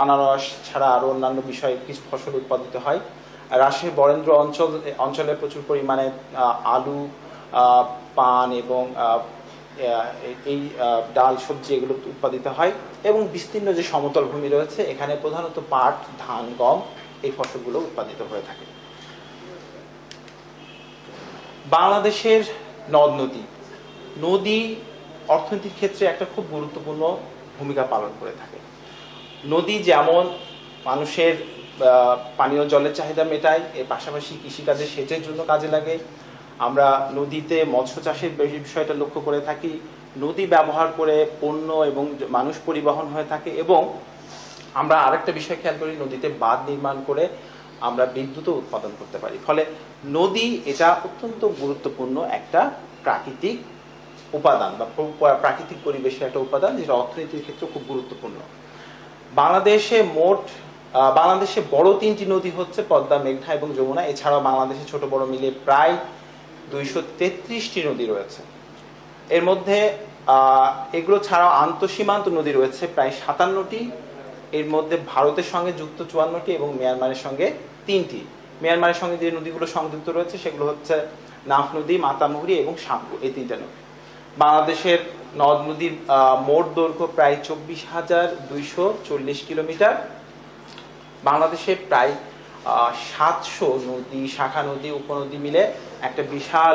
[SPEAKER 1] আনারস ছাড়া আরো অন্যান্য বিষয়ে কিছু ফসল উৎপাদিত হয়। রাজশাহী বরেন্দ্র অঞ্চলে প্রচুর পরিমাণে আলু, পান এবং এই ডাল সবজি এগুলো উৎপাদিত হয় এবং বিস্তীর্ণ যে সমতল ভূমি রয়েছে এখানে প্রধানত পাট, ধান, গম এই ফসলগুলো উৎপাদিত হয়ে থাকে। বাংলাদেশের নদ নদী নদী অর্থনীতির ক্ষেত্রে একটা খুব গুরুত্বপূর্ণ ভূমিকা পালন করে থাকে। নদী যেমন মানুষের পানীয় জলের চাহিদা মেটায়, এর পাশাপাশি কৃষিকাজে সেচের জন্য কাজে লাগে। আমরা নদীতে মৎস্য চাষের বিষয়টা লক্ষ্য করে থাকি। নদী ব্যবহার করে পণ্য এবং মানুষ পরিবহন হয়ে থাকে এবং আমরা আরেকটা বিষয় খেয়াল করি, নদীতে বাঁধ নির্মাণ করে আমরা বিদ্যুৎও উৎপাদন করতে পারি। ফলে নদী এটা অত্যন্ত গুরুত্বপূর্ণ একটা প্রাকৃতিক উপাদান বা প্রাকৃতিক পরিবেশের একটা উপাদান, যেটা অর্থনীতির ক্ষেত্রে খুব গুরুত্বপূর্ণ। বাংলাদেশে বড় তিনটি নদী হচ্ছে পদ্মা, মেঘনা এবং যমুনা। এছাড়াও বাংলাদেশে ছোট বড় মিলিয়ে প্রায় 233টি নদী রয়েছে। এর মধ্যে এগুলো ছাড়াও আন্তঃসীমান্ত নদী রয়েছে প্রায় 57টি। এর মধ্যে ভারতের সঙ্গে যুক্ত 54টি এবং মিয়ানমারের সঙ্গে 3টি। মিয়ানমারের সঙ্গে যে নদীগুলো সংযুক্ত রয়েছে সেগুলো হচ্ছে নাফ নদী, মাতামুহুরী এবং সাঙ্গু, এই 3টা নদী। বাংলাদেশের নদ নদীর মোট দৈর্ঘ্য প্রায় 24,240 কিলোমিটার। বাংলাদেশে প্রায় 700 নদী, শাখা নদী, উপনদী মিলে একটা বিশাল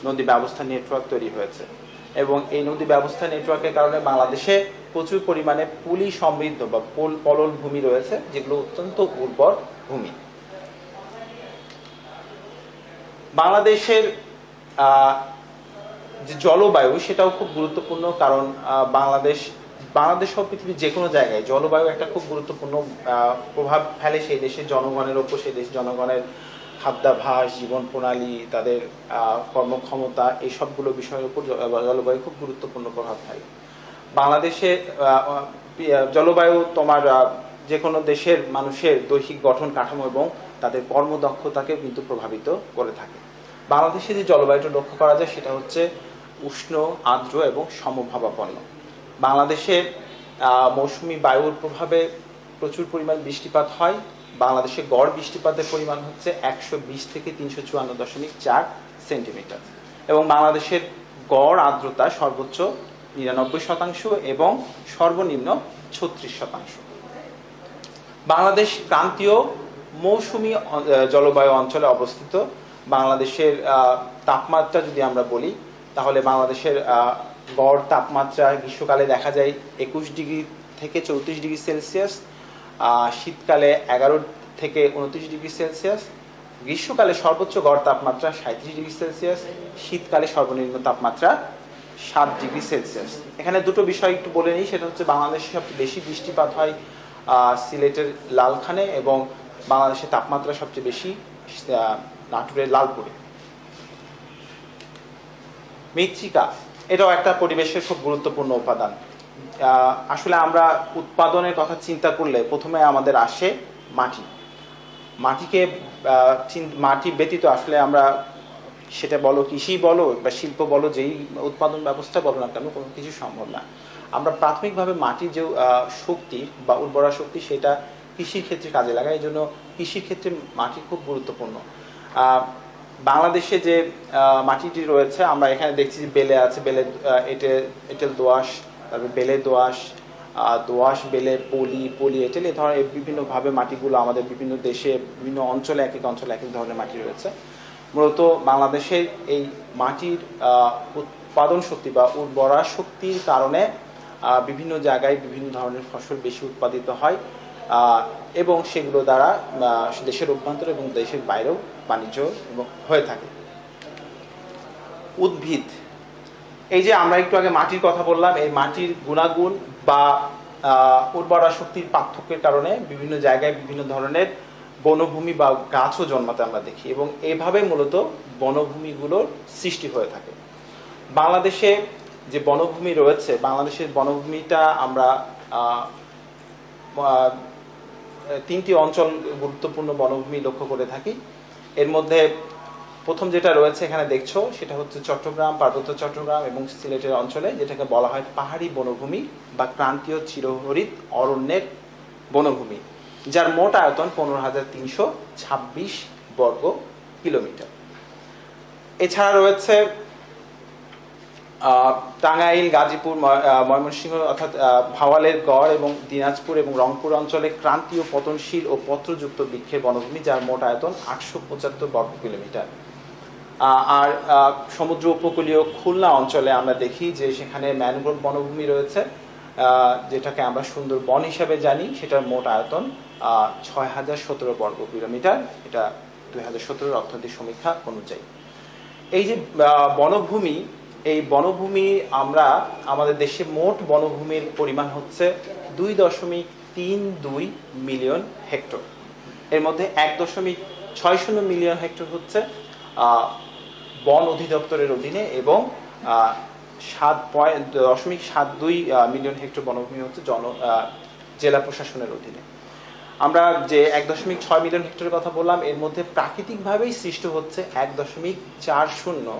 [SPEAKER 1] নদী ব্যবস্থা নেটওয়ার্ক তৈরি হয়েছে এবং এই নদী ব্যবস্থা নেটওয়ার্কের কারণে বাংলাদেশে প্রচুর পরিমাণে পলি সমৃদ্ধ বা পলল ভূমি রয়েছে, যেগুলো অত্যন্ত উর্বর ভূমি। বাংলাদেশের যে জলবায়ু সেটাও খুব গুরুত্বপূর্ণ, কারণ বাংলাদেশ সহ পৃথিবীর যে কোনো জায়গায় জলবায়ু একটা খুব গুরুত্বপূর্ণ প্রভাব ফেলে সেই দেশের জনগণের ওপর। সেই দেশের জনগণের খাদ্যাভ্যাস, জীবন প্রণালী, তাদের কর্মক্ষমতা, এই সবগুলো বিষয়ের উপর জলবায়ু খুব গুরুত্বপূর্ণ প্রভাব ফেলে। বাংলাদেশে জলবায়ু তোমার যে কোনো দেশের মানুষের দৈহিক গঠন কাঠামো এবং তাদের কর্মদক্ষতাকে কিন্তু প্রভাবিত করে থাকে। বাংলাদেশে যে জলবায়ুটা লক্ষ্য করা যায় সেটা হচ্ছে উষ্ণ, আর্দ্র এবং সমভাবাপন্ন। বাংলাদেশে মৌসুমী বায়ুর প্রভাবে প্রচুর পরিমাণ বৃষ্টিপাত হয়। বাংলাদেশে গড় বৃষ্টিপাতের পরিমাণ হচ্ছে 120 থেকে 354.4 সেন্টিমিটার এবং বাংলাদেশের গড় আর্দ্রতা সর্বোচ্চ 99% এবং সর্বনিম্ন 36%। বাংলাদেশ ক্রান্তীয় মৌসুমী জলবায়ু অঞ্চলে অবস্থিত। বাংলাদেশের তাপমাত্রা যদি আমরা বলি তাহলে বাংলাদেশের গড় তাপমাত্রা গ্রীষ্মকালে দেখা যায় 21 ডিগ্রি থেকে 34 ডিগ্রি সেলসিয়াস, শীতকালে 11 থেকে 29 ডিগ্রি সেলসিয়াস, গ্রীষ্মকালে সর্বোচ্চ গড় তাপমাত্রা 37 ডিগ্রি সেলসিয়াস, শীতকালে সর্বনিম্ন তাপমাত্রা 7 ডিগ্রি সেলসিয়াস। এখানে দুটো বিষয় একটু বলে নিই, সেটা হচ্ছে বাংলাদেশে সবচেয়ে বেশি বৃষ্টিপাত হয় সিলেটের লালখানে এবং বাংলাদেশের তাপমাত্রা সবচেয়ে বেশি নাটোরের লালপুরে। মৃত্তিকা এটাও একটা পরিবেশের খুব গুরুত্বপূর্ণ উপাদান। আসলে আমরা উৎপাদনের কথা চিন্তা করলে প্রথমে আমাদের আসে মাটি ব্যতীত আসলে আমরা সেটা বলো কৃষি বলো বা শিল্প বলো, যেই উৎপাদন ব্যবস্থা বলো না কেন, কোনো কিছু সম্ভব না। আমরা প্রাথমিকভাবে মাটির যে শক্তি বা উর্বরা শক্তি সেটা কৃষির ক্ষেত্রে কাজে লাগায়। এই জন্য কৃষির ক্ষেত্রে মাটি খুব গুরুত্বপূর্ণ। বাংলাদেশে যে মাটিটি রয়েছে আমরা এখানে দেখছি যে বেলে আছে, বেলে এঁটেল দোআঁশ, তারপরে বেলে দোআঁশ বেলে, পলি এঁটেল, এই ধরনের বিভিন্নভাবে মাটিগুলো আমাদের বিভিন্ন দেশে বিভিন্ন অঞ্চলে এক এক অঞ্চলে এক এক ধরনের মাটি রয়েছে। মূলত বাংলাদেশের এই মাটির উৎপাদন শক্তি বা উর্বরা শক্তির কারণে বিভিন্ন জায়গায় বিভিন্ন ধরনের ফসল বেশি উৎপাদিত হয় এবং সেগুলো দ্বারা দেশের অভ্যন্তরে এবং দেশের বাইরেও বাণিজ্য হয়ে থাকে। উদ্ভিদ, এই যে আমরা একটু আগে মাটির কথা বললাম, এই মাটির গুণাগুণ বা উর্বরা শক্তির পার্থক্যের কারণে বিভিন্ন জায়গায় বিভিন্ন ধরনের বনভূমি বা গাছও জন্মাতে আমরা দেখি এবং এভাবে মূলত বনভূমিগুলোর সৃষ্টি হয়ে থাকে। বাংলাদেশে যে বনভূমি রয়েছে, বাংলাদেশের বনভূমিটা আমরা 3টি অঞ্চল গুরুত্বপূর্ণ বনভূমি লক্ষ্য করে থাকি। এর মধ্যে প্রথম যেটা রয়েছে এখানে দেখছো সেটা হচ্ছে চট্টগ্রাম, পার্বত্য চট্টগ্রাম এবং সিলেটের অঞ্চলে, যেটাকে বলা হয় পাহাড়ি বনভূমি বা ক্রান্তীয় চিরহরিৎ অরণ্যের বনভূমি, যার মোট আয়তন 15,326 বর্গ কিলোমিটার। এছাড়া রয়েছে টাঙ্গাইল, গাজীপুর, ময়মনসিংহ অর্থাৎ ভাওয়ালের গড় এবং দিনাজপুর এবং রংপুর অঞ্চলে ক্রান্তীয় পতনশীল ও পত্রযুক্ত বৃক্ষের বনভূমি, যার মোট আয়তন 875 বর্গ কিলোমিটার। আর সমুদ্র উপকূলীয় খুলনা অঞ্চলে আমরা দেখি যে সেখানে ম্যানগ্রোভ বনভূমি রয়েছে, যেটাকে আমরা সুন্দরবন হিসাবে জানি, সেটার মোট আয়তন 6017 বর্গ কিলোমিটার। এটা 2017 অর্থনৈতিক সমীক্ষা অনুযায়ী। এই যে বনভূমি, এই বনভূমি আমরা আমাদের দেশে মোট বনভূমির পরিমাণ হচ্ছে 2.32 মিলিয়ন হেক্টর। এর মধ্যে 1.60 মিলিয়ন হেক্টর হচ্ছে বন অধিদপ্তরের অধীনে এবং 7.72 মিলিয়ন হেক্টর বনভূমি হচ্ছে জেলা প্রশাসনের অধীনে। আমরা যে 1.6 মিলিয়ন হেক্টরের কথা বললাম, এর মধ্যে প্রাকৃতিকভাবেই সৃষ্ট হচ্ছে 1.40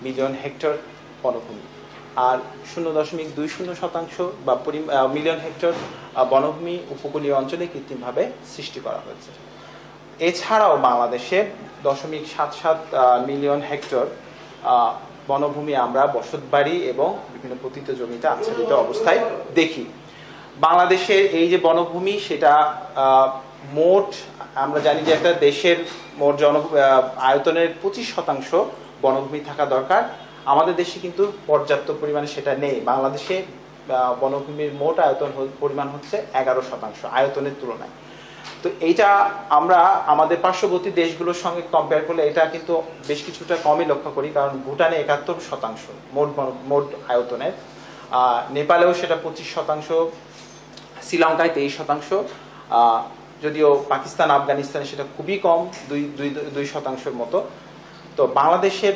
[SPEAKER 1] মিলিয়ন হেক্টর বনভূমি, আর 0.20% বা মিলিয়ন হেক্টর বনভূমি উপকূলীয় অঞ্চলে কৃত্রিমভাবে সৃষ্টি করা হয়েছে। এছাড়াও বাংলাদেশে 0.77 মিলিয়ন হেক্টর বনভূমি আমরা বসতবাড়ি এবং বিভিন্ন পতিত জমিতে আচ্ছাদিত অবস্থায় দেখি। বাংলাদেশের এই যে বনভূমি, সেটা মোট আমরা জানি যে একটা দেশের মোট আয়তনের 25% বনভূমি থাকা দরকার। আমাদের দেশে কিন্তু পর্যাপ্ত পরিমাণে সেটা নেই। বাংলাদেশে বনভূমির মোট আয়তন পরিমাণ হচ্ছে 11% আয়তনের তুলনায়। তো এইটা আমরা আমাদের পার্শ্ববর্তী দেশগুলোর সঙ্গে কম্পেয়ার করলে এটা কিন্তু বেশ কিছুটা কমই লক্ষ্য করি, কারণ ভুটানে 71% মোট আয়তনের, নেপালেও সেটা 25%, শ্রীলঙ্কায় 23%, যদিও পাকিস্তান, আফগানিস্তানে সেটা খুবই কম, 2% মতো। তো বাংলাদেশের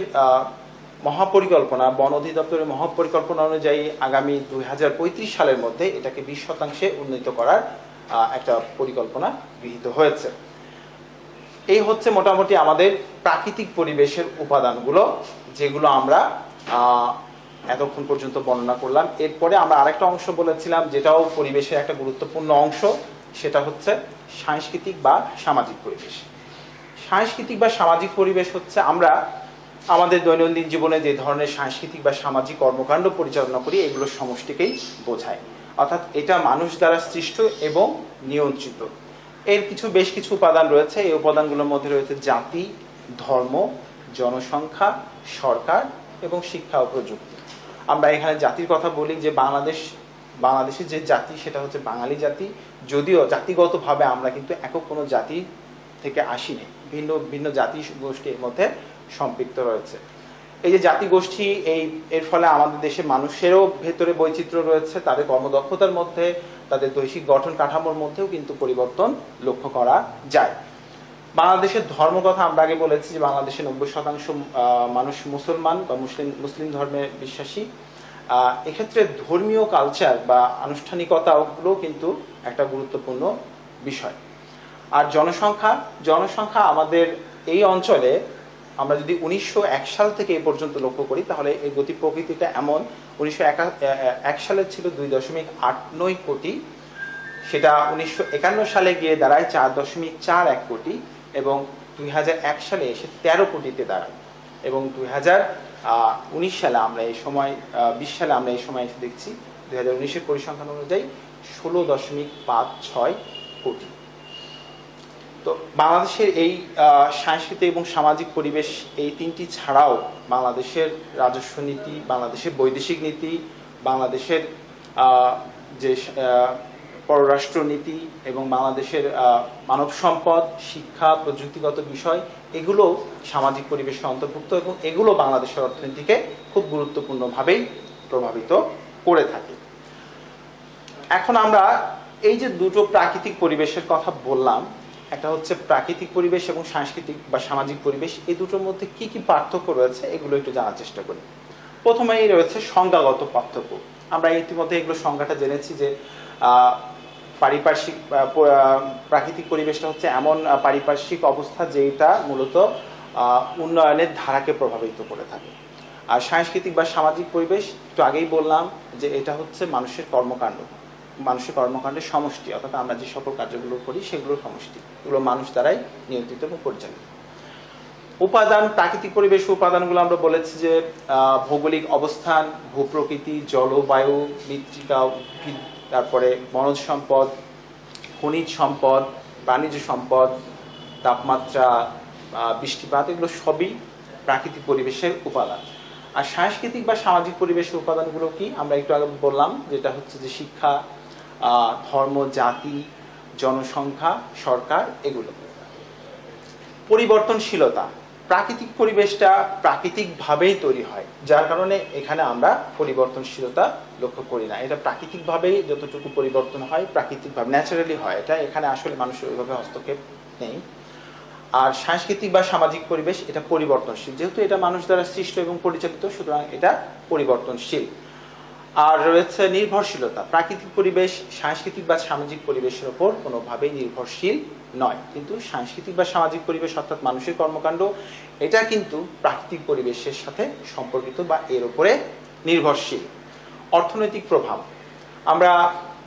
[SPEAKER 1] মহাপরিকল্পনা, বন অধিদপ্তরের মহাপরিকল্পনা অনুযায়ী আগামী 2035 সালের মধ্যে এটাকে 20% উন্নীত করার একটা পরিকল্পনা গৃহীত হয়েছে। এই হচ্ছে মোটামুটি আমাদের প্রাকৃতিক পরিবেশের উপাদানগুলো, যেগুলো আমরা এতক্ষণ পর্যন্ত বর্ণনা করলাম। এরপরে আমরা আরেকটা অংশ বলেছিলাম, যেটাও পরিবেশের একটা গুরুত্বপূর্ণ অংশ, সেটা হচ্ছে সাংস্কৃতিক বা সামাজিক পরিবেশ। সাংস্কৃতিক বা সামাজিক পরিবেশ হচ্ছে আমরা আমাদের দৈনন্দিন জীবনে যে ধরনের সাংস্কৃতিক বা সামাজিক কর্মকাণ্ড পরিচালনা করি, এগুলোর সমষ্টিকেই বোঝায়। অর্থাৎ এটা মানুষ দ্বারা সৃষ্ট এবং নিয়ন্ত্রিত। এর বেশ কিছু উপাদান রয়েছে। এই উপাদানগুলোর মধ্যে রয়েছে জাতি, ধর্ম, জনসংখ্যা, সরকার এবং শিক্ষা ও প্রযুক্তি। আমরা এখানে জাতির কথা বলি যে বাংলাদেশের যে জাতি, সেটা হচ্ছে বাঙালি জাতি। যদিও জাতিগতভাবে আমরা কিন্তু একক কোনো জাতি থেকে আসিনি, ভিন্ন ভিন্ন জাতি গোষ্ঠী এর মধ্যে সম্পৃক্ত রয়েছে। এই যে জাতিগোষ্ঠী, এর ফলে আমাদের দেশে মানুষেরও ভেতরে বৈচিত্র্য রয়েছে, তাদের কর্মদক্ষতার মধ্যে, তাদের দৈহিক গঠন কাঠামোর মধ্যেও কিন্তু পরিবর্তন লক্ষ্য করা যায়। বাংলাদেশের ধর্ম কথা আমরা আগে বলেছি যে বাংলাদেশে 90% মানুষ মুসলমান বা মুসলিম ধর্মে বিশ্বাসী। এক্ষেত্রে ধর্মীয় কালচার বা আনুষ্ঠানিকতাগুলো কিন্তু একটা গুরুত্বপূর্ণ বিষয়। আর জনসংখ্যা আমাদের এই অঞ্চলে আমরা যদি 1901 সাল থেকে এ পর্যন্ত লক্ষ্য করি, তাহলে এই গতি প্রকৃতিটা এমন। 1901 সালে ছিল 2.89 কোটি, সেটা 1951 সালে গিয়ে দাঁড়ায় 4.41 কোটি, এবং 2001 সালে এসে 13 কোটিতে দাঁড়ায়, এবং 2019 সালে আমরা এই সময় 20 সালে আমরা এই সময় এসে দেখছি 2019-এর পরিসংখ্যান অনুযায়ী 16.56 কোটি। তো বাংলাদেশের এই সাংস্কৃতিক এবং সামাজিক পরিবেশ, এই তিনটি ছাড়াও বাংলাদেশের রাজস্ব নীতি, বাংলাদেশের বৈদেশিক নীতি, বাংলাদেশের যে পররাষ্ট্র নীতি এবং বাংলাদেশের মানব সম্পদ, শিক্ষা, প্রযুক্তিগত বিষয়, এগুলো সামাজিক পরিবেশের অন্তর্ভুক্ত, এবং এগুলো বাংলাদেশের অর্থনীতিকে খুব গুরুত্বপূর্ণভাবেই প্রভাবিত করে থাকে। এখন আমরা এই যে দুটো প্রাকৃতিক পরিবেশের কথা বললাম, একটা হচ্ছে প্রাকৃতিক পরিবেশ এবং সাংস্কৃতিক বা সামাজিক পরিবেশ, এই দুটোর মধ্যে কি কি পার্থক্য রয়েছে এগুলো একটু জানার চেষ্টা করি। প্রথমেই রয়েছে সংজ্ঞাগত পার্থক্য। আমরা ইতিমধ্যে এগুলো সংজ্ঞাটা জেনেছি যে পারিপার্শ্বিক প্রাকৃতিক পরিবেশটা হচ্ছে এমন পারিপার্শ্বিক অবস্থা যেটা মূলত উন্নয়নের ধারাকে প্রভাবিত করে থাকে। আর সাংস্কৃতিক বা সামাজিক পরিবেশ, একটু আগেই বললাম যে এটা হচ্ছে মানুষের কর্মকাণ্ডের সমষ্টি, অর্থাৎ আমরা যে সকল কার্যগুলো করি সেগুলোর সমষ্টি, এগুলো মানুষ দ্বারাই নিয়ন্ত্রিত এবং পরিচালিত। উপাদান, প্রাকৃতিক পরিবেশ উপাদানগুলো আমরা বলেছি যে ভৌগোলিক অবস্থান, ভূপ্রকৃতি, জলবায়ু, মৃত্তিকা, তারপরে বনজ সম্পদ, খনিজ সম্পদ, বাণিজ্য সম্পদ, তাপমাত্রা, বৃষ্টিপাত, এগুলো সবই প্রাকৃতিক পরিবেশের উপাদান। আর সাংস্কৃতিক বা সামাজিক পরিবেশের উপাদানগুলো কি আমরা একটু আগে বললাম, যেটা হচ্ছে যে শিক্ষা, ধর্ম, জাতি, জনসংখ্যা, সরকার, এগুলো। পরিবর্তনশীলতা, প্রাকৃতিক পরিবেশটা প্রাকৃতিকভাবেই তৈরি হয়, যার কারণে এখানে আমরা পরিবর্তনশীলতা লক্ষ্য করি না। এটা প্রাকৃতিকভাবেই যতটুকু পরিবর্তন হয় প্রাকৃতিকভাবে ন্যাচারালি হয়, এটা এখানে আসলে মানুষের ওইভাবে হস্তক্ষেপ নেই। আর সাংস্কৃতিক বা সামাজিক পরিবেশ এটা পরিবর্তনশীল, যেহেতু এটা মানুষ দ্বারা সৃষ্ট এবং পরিচালিত, সুতরাং এটা পরিবর্তনশীল। আর রয়েছে নির্ভরশীলতা, প্রাকৃতিক পরিবেশ সাংস্কৃতিক বা সামাজিক পরিবেশের উপর কোনোভাবেই নির্ভরশীল নয়, কিন্তু সাংস্কৃতিক বা সামাজিক পরিবেশ অর্থাৎ মানুষের কর্মকাণ্ড এটা কিন্তু প্রাকৃতিক পরিবেশের সাথে সম্পর্কিত বা এর উপরে নির্ভরশীল। অর্থনৈতিক প্রভাব, আমরা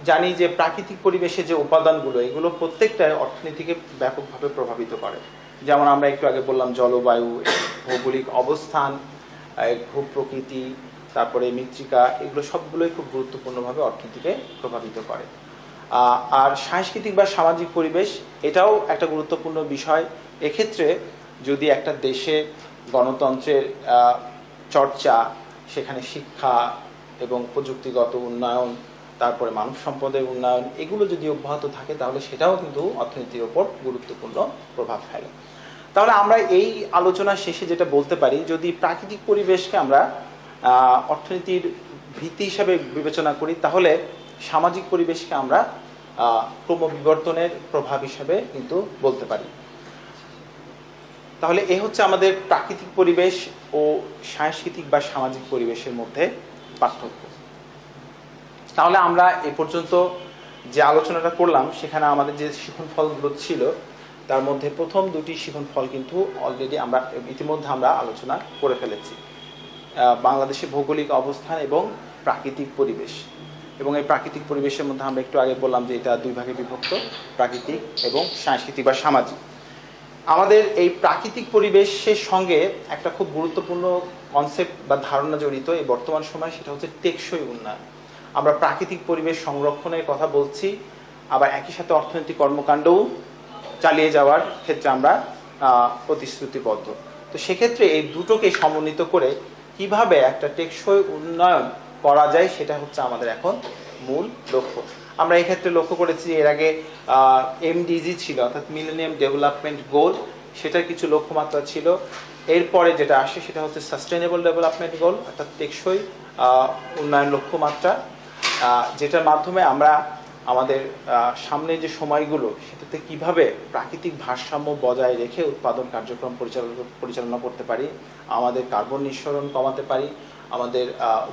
[SPEAKER 1] জানি যে প্রাকৃতিক পরিবেশে যে উপাদানগুলো এগুলো প্রত্যেকটাই অর্থনীতিকে ব্যাপকভাবে প্রভাবিত করে। যেমন আমরা একটু আগে বললাম জলবায়ু, ভৌগোলিক অবস্থান, ভূপ্রকৃতি, তারপরে মৃত্তিকা, এগুলো সবগুলোই খুব গুরুত্বপূর্ণভাবে অর্থনীতিকে প্রভাবিত করে। আর সাংস্কৃতিক বা সামাজিক পরিবেশ এটাও একটা গুরুত্বপূর্ণ বিষয়। এক্ষেত্রে যদি একটা দেশে গণতন্ত্রের চর্চা, সেখানে শিক্ষা এবং প্রযুক্তিগত উন্নয়ন, তারপরে মানব সম্পদের উন্নয়ন, এগুলো যদি অব্যাহত থাকে তাহলে সেটাও কিন্তু অর্থনীতির ওপর গুরুত্বপূর্ণ প্রভাব ফেলে। তাহলে আমরা এই আলোচনা শেষে যেটা বলতে পারি, যদি প্রাকৃতিক পরিবেশকে আমরা অর্থনীতির ভিত্তি হিসাবে বিবেচনা করি, তাহলে সামাজিক পরিবেশকে আমরা ক্রমবিবর্তনের প্রভাব হিসাবে কিন্তু বলতে পারি। তাহলে এ হচ্ছে আমাদের প্রাকৃতিক পরিবেশ ও সাংস্কৃতিক বা সামাজিক পরিবেশের মধ্যে পার্থক্য। তাহলে আমরা এ পর্যন্ত যে আলোচনাটা করলাম সেখানে আমাদের যে শিখন ফলগুলো ছিল তার মধ্যে প্রথম দুটি শিখন ফল কিন্তু অলরেডি আমরা ইতিমধ্যে আলোচনা করে ফেলেছি। বাংলাদেশের ভৌগোলিক অবস্থান এবং প্রাকৃতিক পরিবেশ, এবং এই প্রাকৃতিক পরিবেশের মধ্যে আমরা একটু আগে বললাম যে এটা দুই ভাগে বিভক্ত, প্রাকৃতিক এবং সাংস্কৃতিক বা সামাজিক। আমাদের এই প্রাকৃতিক পরিবেশের সঙ্গে একটা খুব গুরুত্বপূর্ণ কনসেপ্ট বা ধারণা জড়িত এই বর্তমান সময়, সেটা হচ্ছে টেকসই উন্নয়ন। আমরা প্রাকৃতিক পরিবেশ সংরক্ষণের কথা বলছি, আবার একই সাথে অর্থনৈতিক কর্মকাণ্ডও চালিয়ে যাওয়ার ক্ষেত্রে আমরা প্রতিশ্রুতিবদ্ধ। তো সেক্ষেত্রে এই দুটোকে সমন্বিত করে কিভাবে একটা টেকসই উন্নয়ন করা যায় সেটা হচ্ছে আমাদের এখন মূল লক্ষ্য। আমরা এই ক্ষেত্রে লক্ষ্য করেছি এর আগে এমডিজি ছিল, অর্থাৎ মিলেনিয়াম ডেভেলপমেন্ট গোল, সেটার কিছু লক্ষ্যমাত্রা ছিল। এরপরে যেটা আসে সেটা হচ্ছে সাস্টেনেবল ডেভেলপমেন্ট গোল, অর্থাৎ টেকসই উন্নয়ন লক্ষ্যমাত্রা, যেটার মাধ্যমে আমরা আমাদের সামনে যে সময়গুলো সেটাতে কিভাবে প্রাকৃতিক ভারসাম্য বজায় রেখে উৎপাদন কার্যক্রম পরিচালনা করতে পারি, আমাদের কার্বন নিঃসরণ কমাতে পারি, আমাদের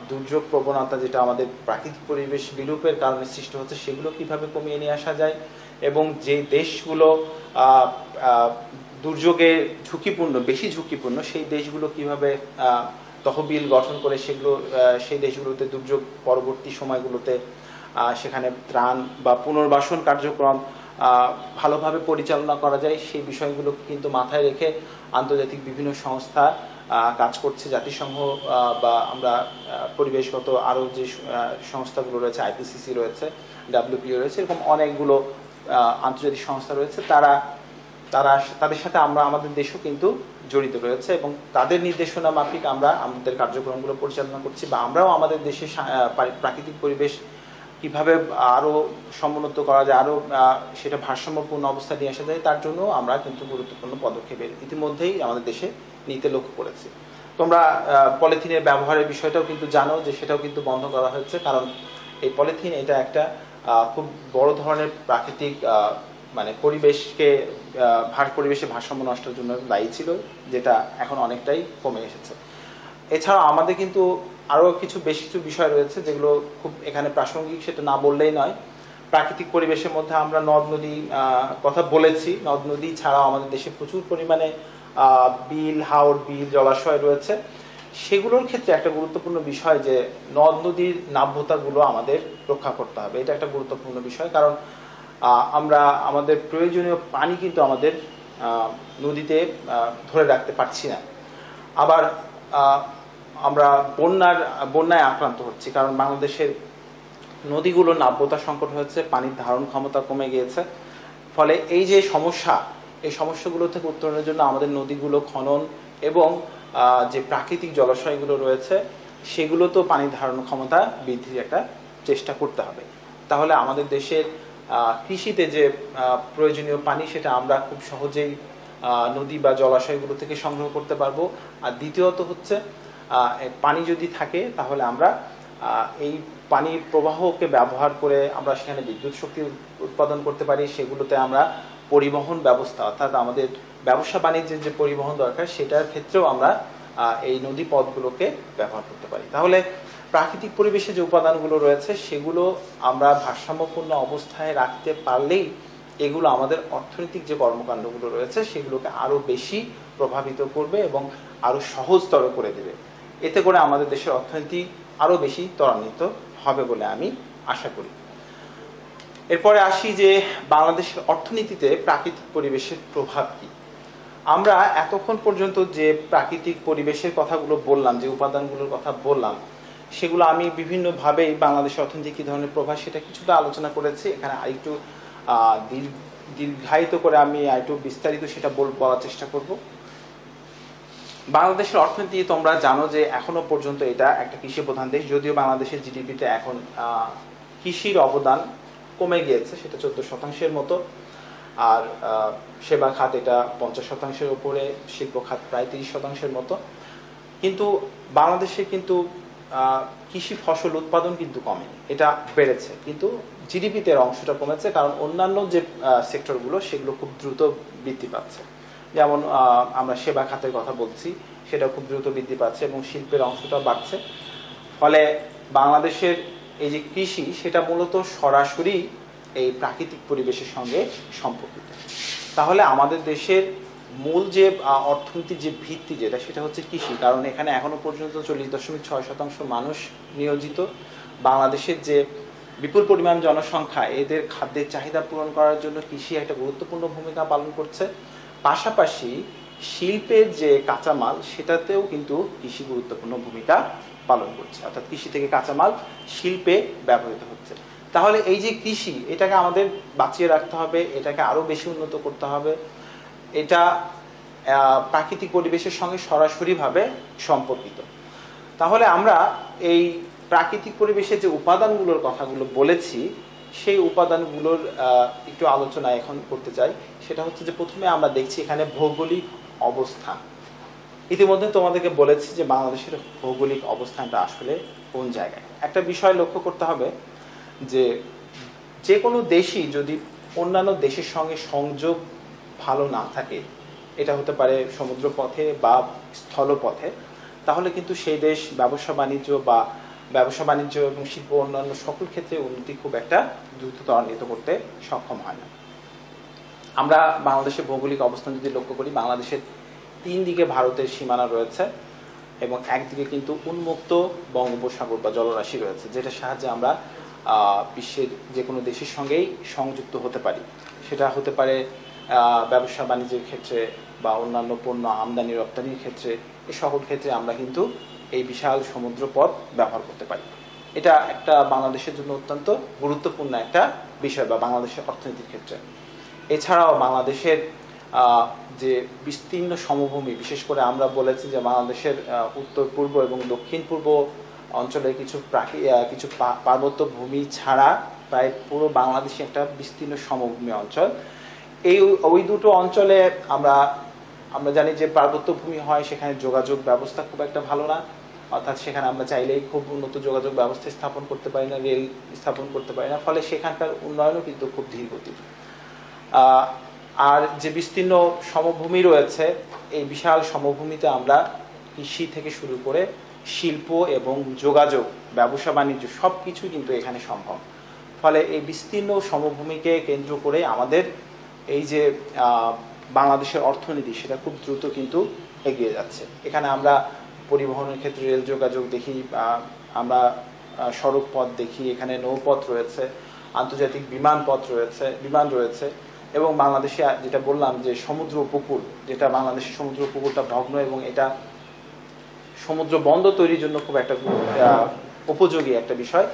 [SPEAKER 1] দুর্যোগ প্রবণতা যেটা আমাদের প্রাকৃতিক পরিবেশ বিলোপের কারণে সৃষ্টি হচ্ছে সেগুলো কিভাবে কমিয়ে নিয়ে আসা যায়, এবং যে দেশগুলো দুর্যোগে ঝুঁকিপূর্ণ, বেশি ঝুঁকিপূর্ণ, সেই দেশগুলো কিভাবে তহবিল গঠন করে সেগুলো সেই দেশগুলোতে দুর্যোগ পরবর্তী সময়গুলোতে সেখানে ত্রাণ বা পুনর্বাসন কার্যক্রম ভালোভাবে পরিচালনা করা যায়, সেই বিষয়গুলো কিন্তু মাথায় রেখে আন্তর্জাতিক বিভিন্ন সংস্থা কাজ করছে। জাতিসংঘ বা আমরা পরিবেশগত আরও যে সংস্থাগুলো রয়েছে, আইপিসিসি রয়েছে, ডাব্লিউপিও রয়েছে, এরকম অনেকগুলো আন্তর্জাতিক সংস্থা রয়েছে, তাদের সাথে আমাদের দেশও কিন্তু জড়িত রয়েছে, এবং তাদের নির্দেশনা মাফিক আমরা আমাদের কার্যক্রমগুলো পরিচালনা করছি, বা আমরাও আমাদের দেশে প্রাকৃতিক পরিবেশ কিভাবে আরো সমুন্নত করা যায়, আরো সেটা ভারসাম্যপূর্ণ অবস্থা নিয়ে আসা যায়, তার জন্য আমরা কিন্তু গুরুত্বপূর্ণ পদক্ষেপের ইতিমধ্যেই আমাদের দেশে নিতে লক্ষ্য করেছি। তোমরা পলিথিনের ব্যবহারের বিষয়টাও কিন্তু জানো যে সেটাও কিন্তু বন্ধ করা হয়েছে, কারণ এই পলিথিন এটা একটা খুব বড় ধরনের প্রাকৃতিক মানে পরিবেশে ভারসাম্য নষ্টের জন্য দায়ী ছিল, যেটা এখন অনেকটাই কমে এসেছে। এছাড়া আমাদের কিন্তু আরও বেশ কিছু বিষয় রয়েছে যেগুলো খুব এখানে প্রাসঙ্গিক, সেটা না বললেই নয়। প্রাকৃতিক পরিবেশের মধ্যে আমরা নদ নদী কথা বলেছি, নদ নদী ছাড়াও আমাদের দেশে প্রচুর পরিমাণে বিল, হাওর, বিল, জলাশয় রয়েছে। সেগুলোর ক্ষেত্রে একটা গুরুত্বপূর্ণ বিষয় যে নদ নদীর নাব্যতাগুলো আমাদের রক্ষা করতে হবে, এটা একটা গুরুত্বপূর্ণ বিষয়, কারণ আমরা আমাদের প্রয়োজনীয় পানি কিন্তু আমাদের নদীতে ধরে রাখতে পারছি না। আবার আমরা বন্যায় আক্রান্ত হচ্ছি, কারণ বাংলাদেশের নদীগুলোর নাব্যতা সংকট হয়েছে, পানির ধারণ ক্ষমতা কমে গিয়েছে। ফলে এই যে সমস্যা, এই সমস্যাগুলো থেকে উত্তরণের জন্য আমাদের নদীগুলো খনন এবং যে প্রাকৃতিক জলাশয়গুলো রয়েছে সেগুলো তো পানির ধারণ ক্ষমতা বৃদ্ধির একটা চেষ্টা করতে হবে। তাহলে আমাদের দেশের কৃষিতে যে প্রয়োজনীয় পানি সেটা আমরা খুব সহজেই নদী বা জলাশয়গুলো থেকে সংগ্রহ করতে পারবো। আর দ্বিতীয়ত হচ্ছে পানি যদি থাকে তাহলে আমরা এই পানির প্রবাহকে ব্যবহার করে আমরা সেখানে বিদ্যুৎ শক্তি উৎপাদন করতে পারি। সেগুলোতে আমরা পরিবহন ব্যবস্থা, অর্থাৎ আমাদের ব্যবসা বাণিজ্যের যে পরিবহন দরকার সেটার ক্ষেত্রেও আমরা এই নদী পথগুলোকে ব্যবহার করতে পারি। তাহলে প্রাকৃতিক পরিবেশে যে উপাদানগুলো রয়েছে সেগুলো আমরা ভারসাম্যপূর্ণ অবস্থায় রাখতে পারলেই এগুলো আমাদের অর্থনৈতিক যে কর্মকাণ্ডগুলো রয়েছে সেগুলোকে আরো বেশি প্রভাবিত করবে এবং আরো সহজতর করে দেবে। এতে করে আমাদের দেশের অর্থনীতি আরো বেশি ত্বরান্বিত হবে বলে আমি আশা করি। এরপরে আসি যে বাংলাদেশের অর্থনীতিতে প্রাকৃতিক পরিবেশের প্রভাব কি। আমরা এতক্ষণ পর্যন্ত যে প্রাকৃতিক পরিবেশের কথাগুলো বললাম, যে উপাদানগুলোর কথা বললাম, সেগুলো আমি বিভিন্নভাবেই বাংলাদেশের অর্থনীতি কি ধরনের প্রভাব সেটা কিছুটা আলোচনা করেছি। এখানে আরেকটু দীর্ঘায়িত করে আমি আরেকটু বিস্তারিত সেটা বলার চেষ্টা করব। বাংলাদেশের অর্থনীতি তোমরা জানো যে এখনো পর্যন্ত এটা একটা কৃষি প্রধান দেশ, যদিও বাংলাদেশের জিডিপিতে এখন কৃষির অবদান কমে গিয়েছে, সেটা 14% মতো। আর সেবা খাত এটা 50%-এর উপরে, শিল্প খাত প্রায় 30%-এর মতো। কিন্তু বাংলাদেশে কিন্তু কৃষি ফসল উৎপাদন কিন্তু কমেনি, এটা বেড়েছে, কিন্তু জিডিপিতে এর অংশটা কমেছে, কারণ অন্যান্য যে সেক্টরগুলো সেগুলো খুব দ্রুত বৃদ্ধি পাচ্ছে। যেমন আমরা সেবা খাতের কথা বলছি, সেটা খুব দ্রুত বৃদ্ধি পাচ্ছে এবং শিল্পের অংশটা বাড়ছে। ফলে বাংলাদেশের এই যে কৃষি সেটা মূলত সরাসরি এই প্রাকৃতিক পরিবেশের সঙ্গে সম্পর্কিত। তাহলে আমাদের দেশের মূল যে অর্থনীতির যে ভিত্তি যেটা সেটা হচ্ছে কৃষি, কারণ এখানে এখনো পর্যন্ত 40.6% মানুষ নিয়োজিত। বাংলাদেশের যে বিপুল পরিমাণ জনসংখ্যা, এদের খাদ্যের চাহিদা পূরণ করার জন্য কৃষি একটা গুরুত্বপূর্ণ ভূমিকা পালন করছে। পাশাপাশি শিল্পের যে কাঁচামাল সেটাতেও কিন্তু কৃষি গুরুত্বপূর্ণ ভূমিকা পালন করছে, অর্থাৎ কৃষি থেকে কাঁচামাল শিল্পে ব্যবহৃত হচ্ছে। তাহলে এই যে কৃষি, এটাকে আমাদের বাঁচিয়ে রাখতে হবে, এটাকে আরো বেশি উন্নত করতে হবে। এটা প্রাকৃতিক পরিবেশের সঙ্গে সরাসরিভাবে সম্পর্কিত। তাহলে আমরা এই প্রাকৃতিক পরিবেশের যে উপাদানগুলোর কথাগুলো বলেছি সেই উপাদানগুলোর একটু আলোচনা এখন করতে চাই। সেটা হচ্ছে যে প্রথমে আমরা দেখছি এখানে ভৌগোলিক অবস্থান। ইতিমধ্যে তোমাদেরকে বলেছি যে বাংলাদেশের ভৌগোলিক অবস্থানটা আসলে কোন জায়গায়। একটা বিষয় লক্ষ্য করতে হবে যে কোনো দেশই যদি অন্যান্য দেশের সঙ্গে সংযোগ ভালো না থাকে, এটা হতে পারে সমুদ্র পথে বা স্থলপথে, তাহলে কিন্তু সেই দেশ ব্যবসা বাণিজ্য এবং শিল্প অন্যান্য সকল ক্ষেত্রে উন্নতি খুব একটা দ্রুত ত্বরান্বিত করতে সক্ষম হয় না। আমরা বাংলাদেশের ভৌগোলিক অবস্থান যদি লক্ষ্য করি, বাংলাদেশের 3 দিকে ভারতের সীমানা রয়েছে এবং একদিকে কিন্তু উন্মুক্ত বঙ্গোপসাগর বা জলরাশি রয়েছে, যেটার সাহায্যে আমরা বিশ্বের যে কোনো দেশের সঙ্গেই সংযুক্ত হতে পারি। সেটা হতে পারে ব্যবসা বাণিজ্যের ক্ষেত্রে বা অন্যান্য পণ্য আমদানি রপ্তানির ক্ষেত্রে। এই সকল ক্ষেত্রে আমরা কিন্তু এই বিশাল সমুদ্র পথ ব্যবহার করতে পারি। এটা একটা বাংলাদেশের জন্য অত্যন্ত গুরুত্বপূর্ণ একটা বিষয় বা বাংলাদেশের অর্থনীতির ক্ষেত্রে। এছাড়াও বাংলাদেশের যে বিস্তীর্ণ সমভূমি, বিশেষ করে আমরা বলেছি যে বাংলাদেশের উত্তর পূর্ব এবং দক্ষিণ পূর্ব অঞ্চলে কিছু পার্বত্য ভূমি ছাড়া প্রায় পুরো বাংলাদেশে একটা বিস্তীর্ণ সমভূমি অঞ্চল। ওই দুটো অঞ্চলে আমরা জানি যে পার্বত্য ভূমি হয়, সেখানে যোগাযোগ ব্যবস্থা খুব একটা ভালো না, অর্থাৎ সেখানে আমরা চাইলেই খুব উন্নত যোগাযোগ ব্যবস্থা স্থাপন করতে পারি না, রেল স্থাপন করতে পারি না। ফলে সেখানকার উন্নয়নও কিন্তু খুব ধীরগতির। আর যে বিস্তীর্ণ সমভূমি রয়েছে, এই বিশাল সমভূমিতে আমরা কৃষি থেকে শুরু করে শিল্প এবং যোগাযোগ, ব্যবসা বাণিজ্য সবকিছু কিন্তু এখানে সম্ভব। ফলে এই বিস্তীর্ণ সমভূমিকে কেন্দ্র করে আমাদের এই যে বাংলাদেশের অর্থনীতি সেটা খুব দ্রুত কিন্তু এগিয়ে যাচ্ছে। এখানে আমরা পরিবহনের ক্ষেত্রে রেল যোগাযোগ দেখি, আমরা সড়ক পথ দেখি, এখানে নৌপথ রয়েছে, আন্তর্জাতিক বিমান রয়েছে এবং বাংলাদেশে যেটা বললাম যে সমুদ্র উপকূল, যেটা বাংলাদেশের সমুদ্র উপকূলটা ভগ্ন এবং এটা সমুদ্র বন্দর তৈরির জন্য খুব একটা উপযোগী একটা বিষয়।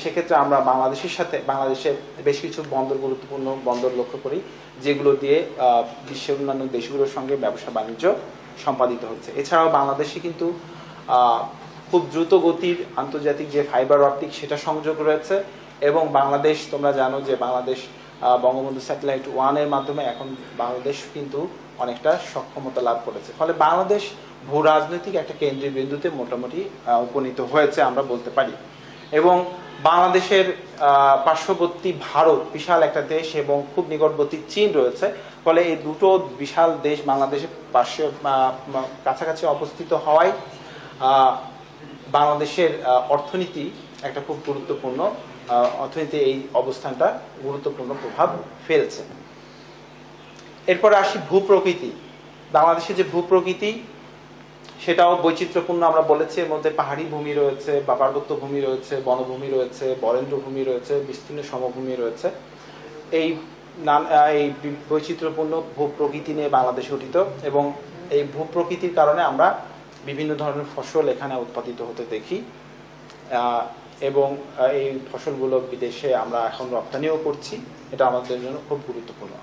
[SPEAKER 1] সেক্ষেত্রে আমরা বাংলাদেশের বেশ কিছু গুরুত্বপূর্ণ বন্দর লক্ষ্য করি, যেগুলো দিয়ে বিশ্বের অন্যান্য দেশগুলোর সঙ্গে ব্যবসা বাণিজ্য সম্পাদিত হচ্ছে। এছাড়াও বাংলাদেশে কিন্তু খুব দ্রুত গতির আন্তর্জাতিক যে ফাইবার অপটিক সেটা সংযোগ রয়েছে, এবং বাংলাদেশ, তোমরা জানো যে বাংলাদেশ বঙ্গবন্ধু স্যাটেলাইট 1-এর মাধ্যমে এখন বাংলাদেশ কিন্তু অনেকটা সক্ষমতা লাভ করেছে। ফলে বাংলাদেশ ভূ রাজনৈতিক একটা কেন্দ্রীয় বিন্দুতে মোটামুটি উপনীত হয়েছে আমরা বলতে পারি। এবং বাংলাদেশের পার্শ্ববর্তী ভারত বিশাল একটা দেশ এবং খুব নিকটবর্তী চীন রয়েছে। ফলে এই দুটো বিশাল দেশ বাংলাদেশের পাশে কাছাকাছি অবস্থিত হওয়ায় বাংলাদেশের অর্থনীতি একটা খুব গুরুত্বপূর্ণ অর্থনীতি এই অবস্থানটা গুরুত্বপূর্ণ প্রভাব ফেলছে। এরপরে আসি ভূপ্রকৃতি। বাংলাদেশের যে ভূপ্রকৃতি সেটাও বৈচিত্র্যপূর্ণ। আমরা বলেছি এর মধ্যে পাহাড়ি ভূমি রয়েছে বা পার্বত্য ভূমি রয়েছে, বনভূমি রয়েছে, বরেন্দ্র ভূমি রয়েছে, বিস্তীর্ণ সমভূমি রয়েছে। এই বৈচিত্র্যপূর্ণ ভূপ্রকৃতি নিয়ে বাংলাদেশ গঠিত, এবং এই ভূপ্রকৃতির কারণে আমরা বিভিন্ন ধরনের ফসল এখানে উৎপাদিত হতে দেখি, এবং এই ফসলগুলো বিদেশে আমরা এখন রপ্তানিও করছি। এটা আমাদের জন্য খুব গুরুত্বপূর্ণ।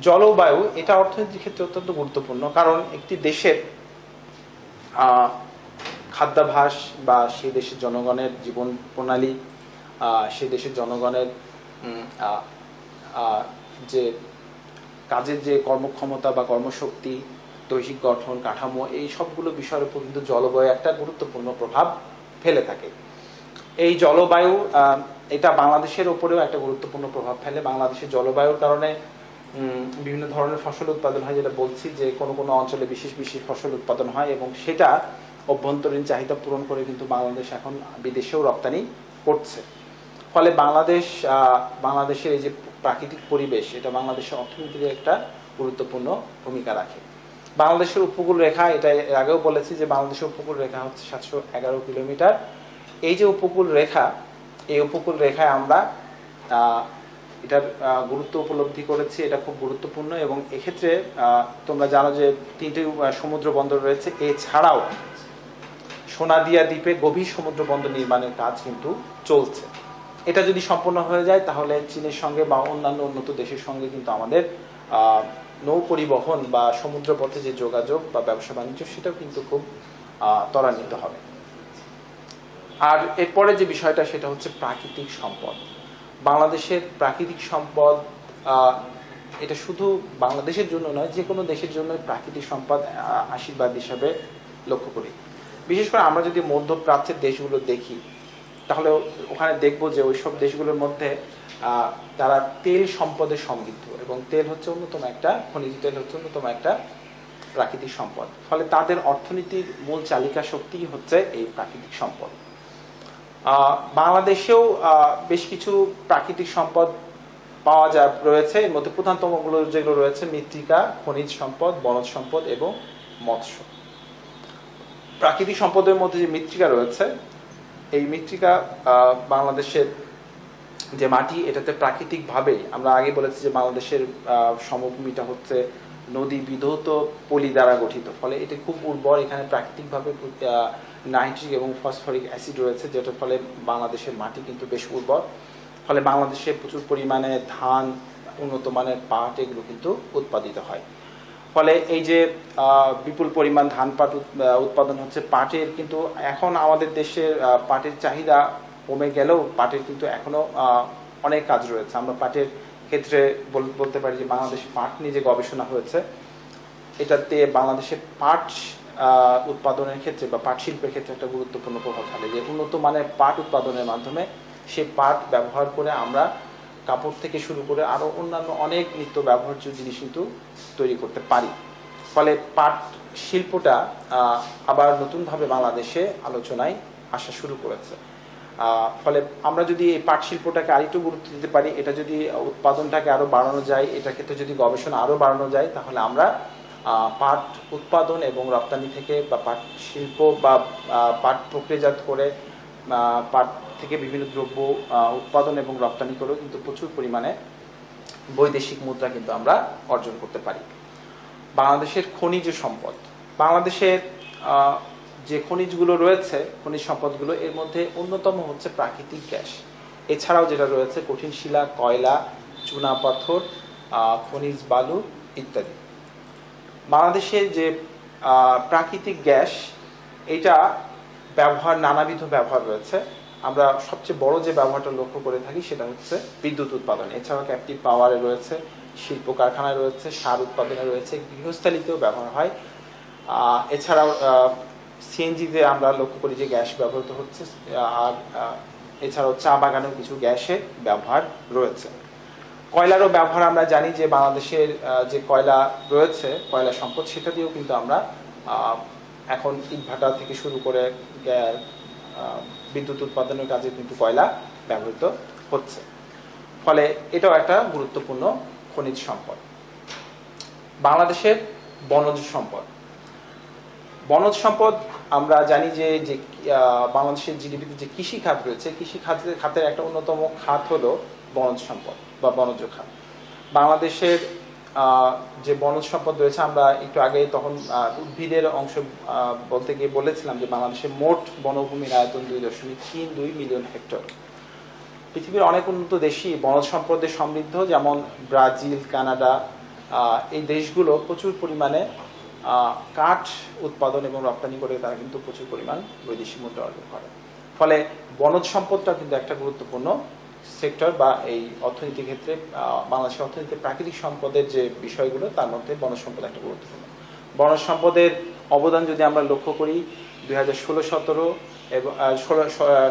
[SPEAKER 1] জলবায়ু, এটা অর্থনীতির ক্ষেত্রে অত্যন্ত গুরুত্বপূর্ণ, কারণ একটি দেশের খাদ্যাভ্যাস বা সেই দেশের জনগণের জীবন প্রণালী, সেই দেশের জনগণের যে কাজের যে কর্মক্ষমতা বা কর্মশক্তি, দৈহিক গঠন, কাঠামো, এই সবগুলো বিষয়ের উপর কিন্তু জলবায়ু একটা গুরুত্বপূর্ণ প্রভাব ফেলে থাকে। এই জলবায়ু এটা বাংলাদেশের উপরেও একটা গুরুত্বপূর্ণ প্রভাব ফেলে। বাংলাদেশের জলবায়ুর কারণে বিভিন্ন ধরনের ফসল উৎপাদন হয়, যেটা বলছি যে কোনো কোনো অঞ্চলে বিশেষ বিশেষ ফসল উৎপাদন হয়, এবং সেটা অভ্যন্তরীণ চাহিদা পূরণ করে কিন্তু বাংলাদেশ এখন বিদেশেও রপ্তানি করছে। ফলে বাংলাদেশের এই যে প্রাকৃতিক পরিবেশ, এটা বাংলাদেশের অর্থনীতির একটা গুরুত্বপূর্ণ ভূমিকা রাখে। বাংলাদেশের উপকূল রেখা, এটা আগেও বলেছি যে বাংলাদেশের উপকূল রেখা হচ্ছে 711 কিলোমিটার। এই যে উপকূল রেখা, এই উপকূল রেখায় আমরা এটার গুরুত্ব উপলব্ধি করেছি। এটা খুব গুরুত্বপূর্ণ, এবং এক্ষেত্রে তোমরা জানো যে 3টে সমুদ্র বন্দর রয়েছে। এছাড়াও সোনাদিয়া দ্বীপে গভীর সমুদ্র বন্দর নির্মাণের কাজ কিন্তু চলছে। এটা যদি সম্পন্ন হয়ে যায় তাহলে চীনের সঙ্গে বা অন্যান্য উন্নত দেশের সঙ্গে কিন্তু আমাদের নৌ পরিবহন বা সমুদ্র পথে যে যোগাযোগ বা ব্যবসা বাণিজ্য, সেটাও কিন্তু খুব ত্বরান্বিত হবে। আর এরপরে যে বিষয়টা, সেটা হচ্ছে প্রাকৃতিক সম্পদ। বাংলাদেশের প্রাকৃতিক সম্পদ, এটা শুধু বাংলাদেশের জন্য নয়, যে কোনো দেশের জন্য প্রাকৃতিক সম্পদ আশীর্বাদ হিসাবে লক্ষ্য করি। বিশেষ করে আমরা যদি মধ্যপ্রাচ্যের দেশগুলো দেখি, তাহলে ওখানে দেখবো যে ওইসব দেশগুলোর মধ্যে তারা তেল সম্পদে সমৃদ্ধ, এবং তেল হচ্ছে অন্যতম একটা, খনিজ তেল হচ্ছে অন্যতম একটা প্রাকৃতিক সম্পদ। ফলে তাদের অর্থনীতির মূল চালিকা শক্তি হচ্ছে এই প্রাকৃতিক সম্পদ। বাংলাদেশেও বেশ কিছু প্রাকৃতিক সম্পদ পাওয়া রয়েছে। এর মধ্যে প্রধানতম যেগুলো রয়েছে মৃত্তিকা, খনিজ সম্পদ, বনজ সম্পদ এবং মৎস্য। প্রাকৃতিক সম্পদের মধ্যে যে মৃত্তিকা রয়েছে, এই মৃত্তিকা বাংলাদেশের যে মাটি, এটাতে প্রাকৃতিকভাবে, আমরা আগে বলেছি যে বাংলাদেশের সমভূমিটা হচ্ছে নদী বিধৌত পলি দ্বারা গঠিত। ফলে এটা খুব উর্বর। এখানে প্রাকৃতিকভাবে নাইট্রিক এবং ফসফরিক অ্যাসিড রয়েছে, যেটার ফলে বাংলাদেশের মাটি কিন্তু বেশ উর্বর। ফলে বাংলাদেশে প্রচুর পরিমাণে ধান, উন্নত মানের পাট, এগুলো কিন্তু উৎপাদিত হয়। ফলে এই যে বিপুল পরিমাণ ধান পাট উৎপাদন হচ্ছে, পাটের কিন্তু এখন আমাদের দেশের পাটের চাহিদা কমে গেলেও পাটের কিন্তু এখনো অনেক কাজ রয়েছে। আমরা পাটের ক্ষেত্রে বলতে পারি যে বাংলাদেশ পাট নিয়ে যে গবেষণা হয়েছে, এটাতে বাংলাদেশের পাট উৎপাদনের ক্ষেত্রে বা পাট শিল্পের ক্ষেত্রে একটা গুরুত্বপূর্ণ প্রভাব ফেলে, যে উন্নত মানের পাট উৎপাদনের মাধ্যমে সেই পাট ব্যবহার করে আমরা কাপড় থেকে শুরু করে আরো অন্যান্য অনেক নিত্য ব্যবহার্য জিনিস কিন্তু তৈরি করতে পারি। ফলে পাট শিল্পটা আবার নতুনভাবে বাংলাদেশে আলোচনায় আসা শুরু করেছে। ফলে আমরা যদি এই পাট শিল্পটাকে আরেকটু গুরুত্ব দিতে পারি, এটা যদি উৎপাদনটাকে আরো বাড়ানো যায়, এটা ক্ষেত্রে যদি গবেষণা আরো বাড়ানো যায়, তাহলে আমরা পাট উৎপাদন এবং রপ্তানি থেকে বা পাট শিল্প বা পাট প্রক্রিয়াজাত করে পাট থেকে বিভিন্ন দ্রব্য উৎপাদন এবং রপ্তানি করেও কিন্তু প্রচুর পরিমাণে বৈদেশিক মুদ্রা কিন্তু আমরা অর্জন করতে পারি। বাংলাদেশের খনিজ সম্পদ, বাংলাদেশের যে খনিজগুলো রয়েছে, খনিজ সম্পদগুলো, এর মধ্যে অন্যতম হচ্ছে প্রাকৃতিক গ্যাস। এছাড়াও যেটা রয়েছে কঠিন শিলা, কয়লা, চুনাপাথর, খনিজ বালু ইত্যাদি। বাংলাদেশের যে প্রাকৃতিক গ্যাস, এটা ব্যবহার নানাবিধ ব্যবহার রয়েছে। আমরা সবচেয়ে বড় যে ব্যবহারটা লক্ষ্য করে থাকি সেটা হচ্ছে বিদ্যুৎ উৎপাদন। এছাড়াও ক্যাপটিভ পাওয়ারে রয়েছে, শিল্প কারখানায় রয়েছে, সার উৎপাদনে রয়েছে, গৃহস্থালিতেও ব্যবহার হয়। এছাড়াও সিএনজিতে আমরা লক্ষ্য করি যে গ্যাস ব্যবহৃত হচ্ছে। আর এছাড়াও চা বাগানেও কিছু গ্যাসের ব্যবহার রয়েছে। কয়লারও ব্যবহার আমরা জানি যে বাংলাদেশের যে কয়লা রয়েছে, কয়লা সম্পদ, সেটা দিয়েও কিন্তু আমরা এখন ইটভাটা থেকে শুরু করে বিদ্যুৎ উৎপাদনের কাজে কিন্তু কয়লা ব্যবহৃত হচ্ছে। ফলে এটাও একটা গুরুত্বপূর্ণ খনিজ সম্পদ। বাংলাদেশের বনজ সম্পদ, বনজ সম্পদ আমরা জানি যে বাংলাদেশের জিডিপিতে যে কৃষি খাত রয়েছে, কৃষি খাতের একটা অন্যতম খাত হলো বনজ সম্পদ বা বনজ খাত। বাংলাদেশের যে বনজ সম্পদ রয়েছে, আমরা একটু আগে তখন উদ্ভিদের অংশ বলতে গিয়ে বলেছিলাম যে বাংলাদেশের মোট বনভূমির আয়তন 2.32 মিলিয়ন হেক্টর। পৃথিবীর অনেক উন্নত দেশই বনজ সম্পদে সমৃদ্ধ, যেমন ব্রাজিল, কানাডা, এই দেশগুলো প্রচুর পরিমাণে কাঠ উৎপাদন এবং রপ্তানি করে তারা কিন্তু প্রচুর পরিমাণ বৈদেশিক মুদ্রা অর্জন করে। ফলে বনজ সম্পদটা কিন্তু একটা গুরুত্বপূর্ণ সেক্টর বা এই অর্থনীতির ক্ষেত্রে বাংলাদেশের অর্থনীতির প্রাকৃতিক সম্পদের যে বিষয়গুলো, তার মধ্যে বনজ সম্পদ একটা গুরুত্বপূর্ণ। বনজ সম্পদের অবদান যদি আমরা লক্ষ্য করি, 2016-17 এবং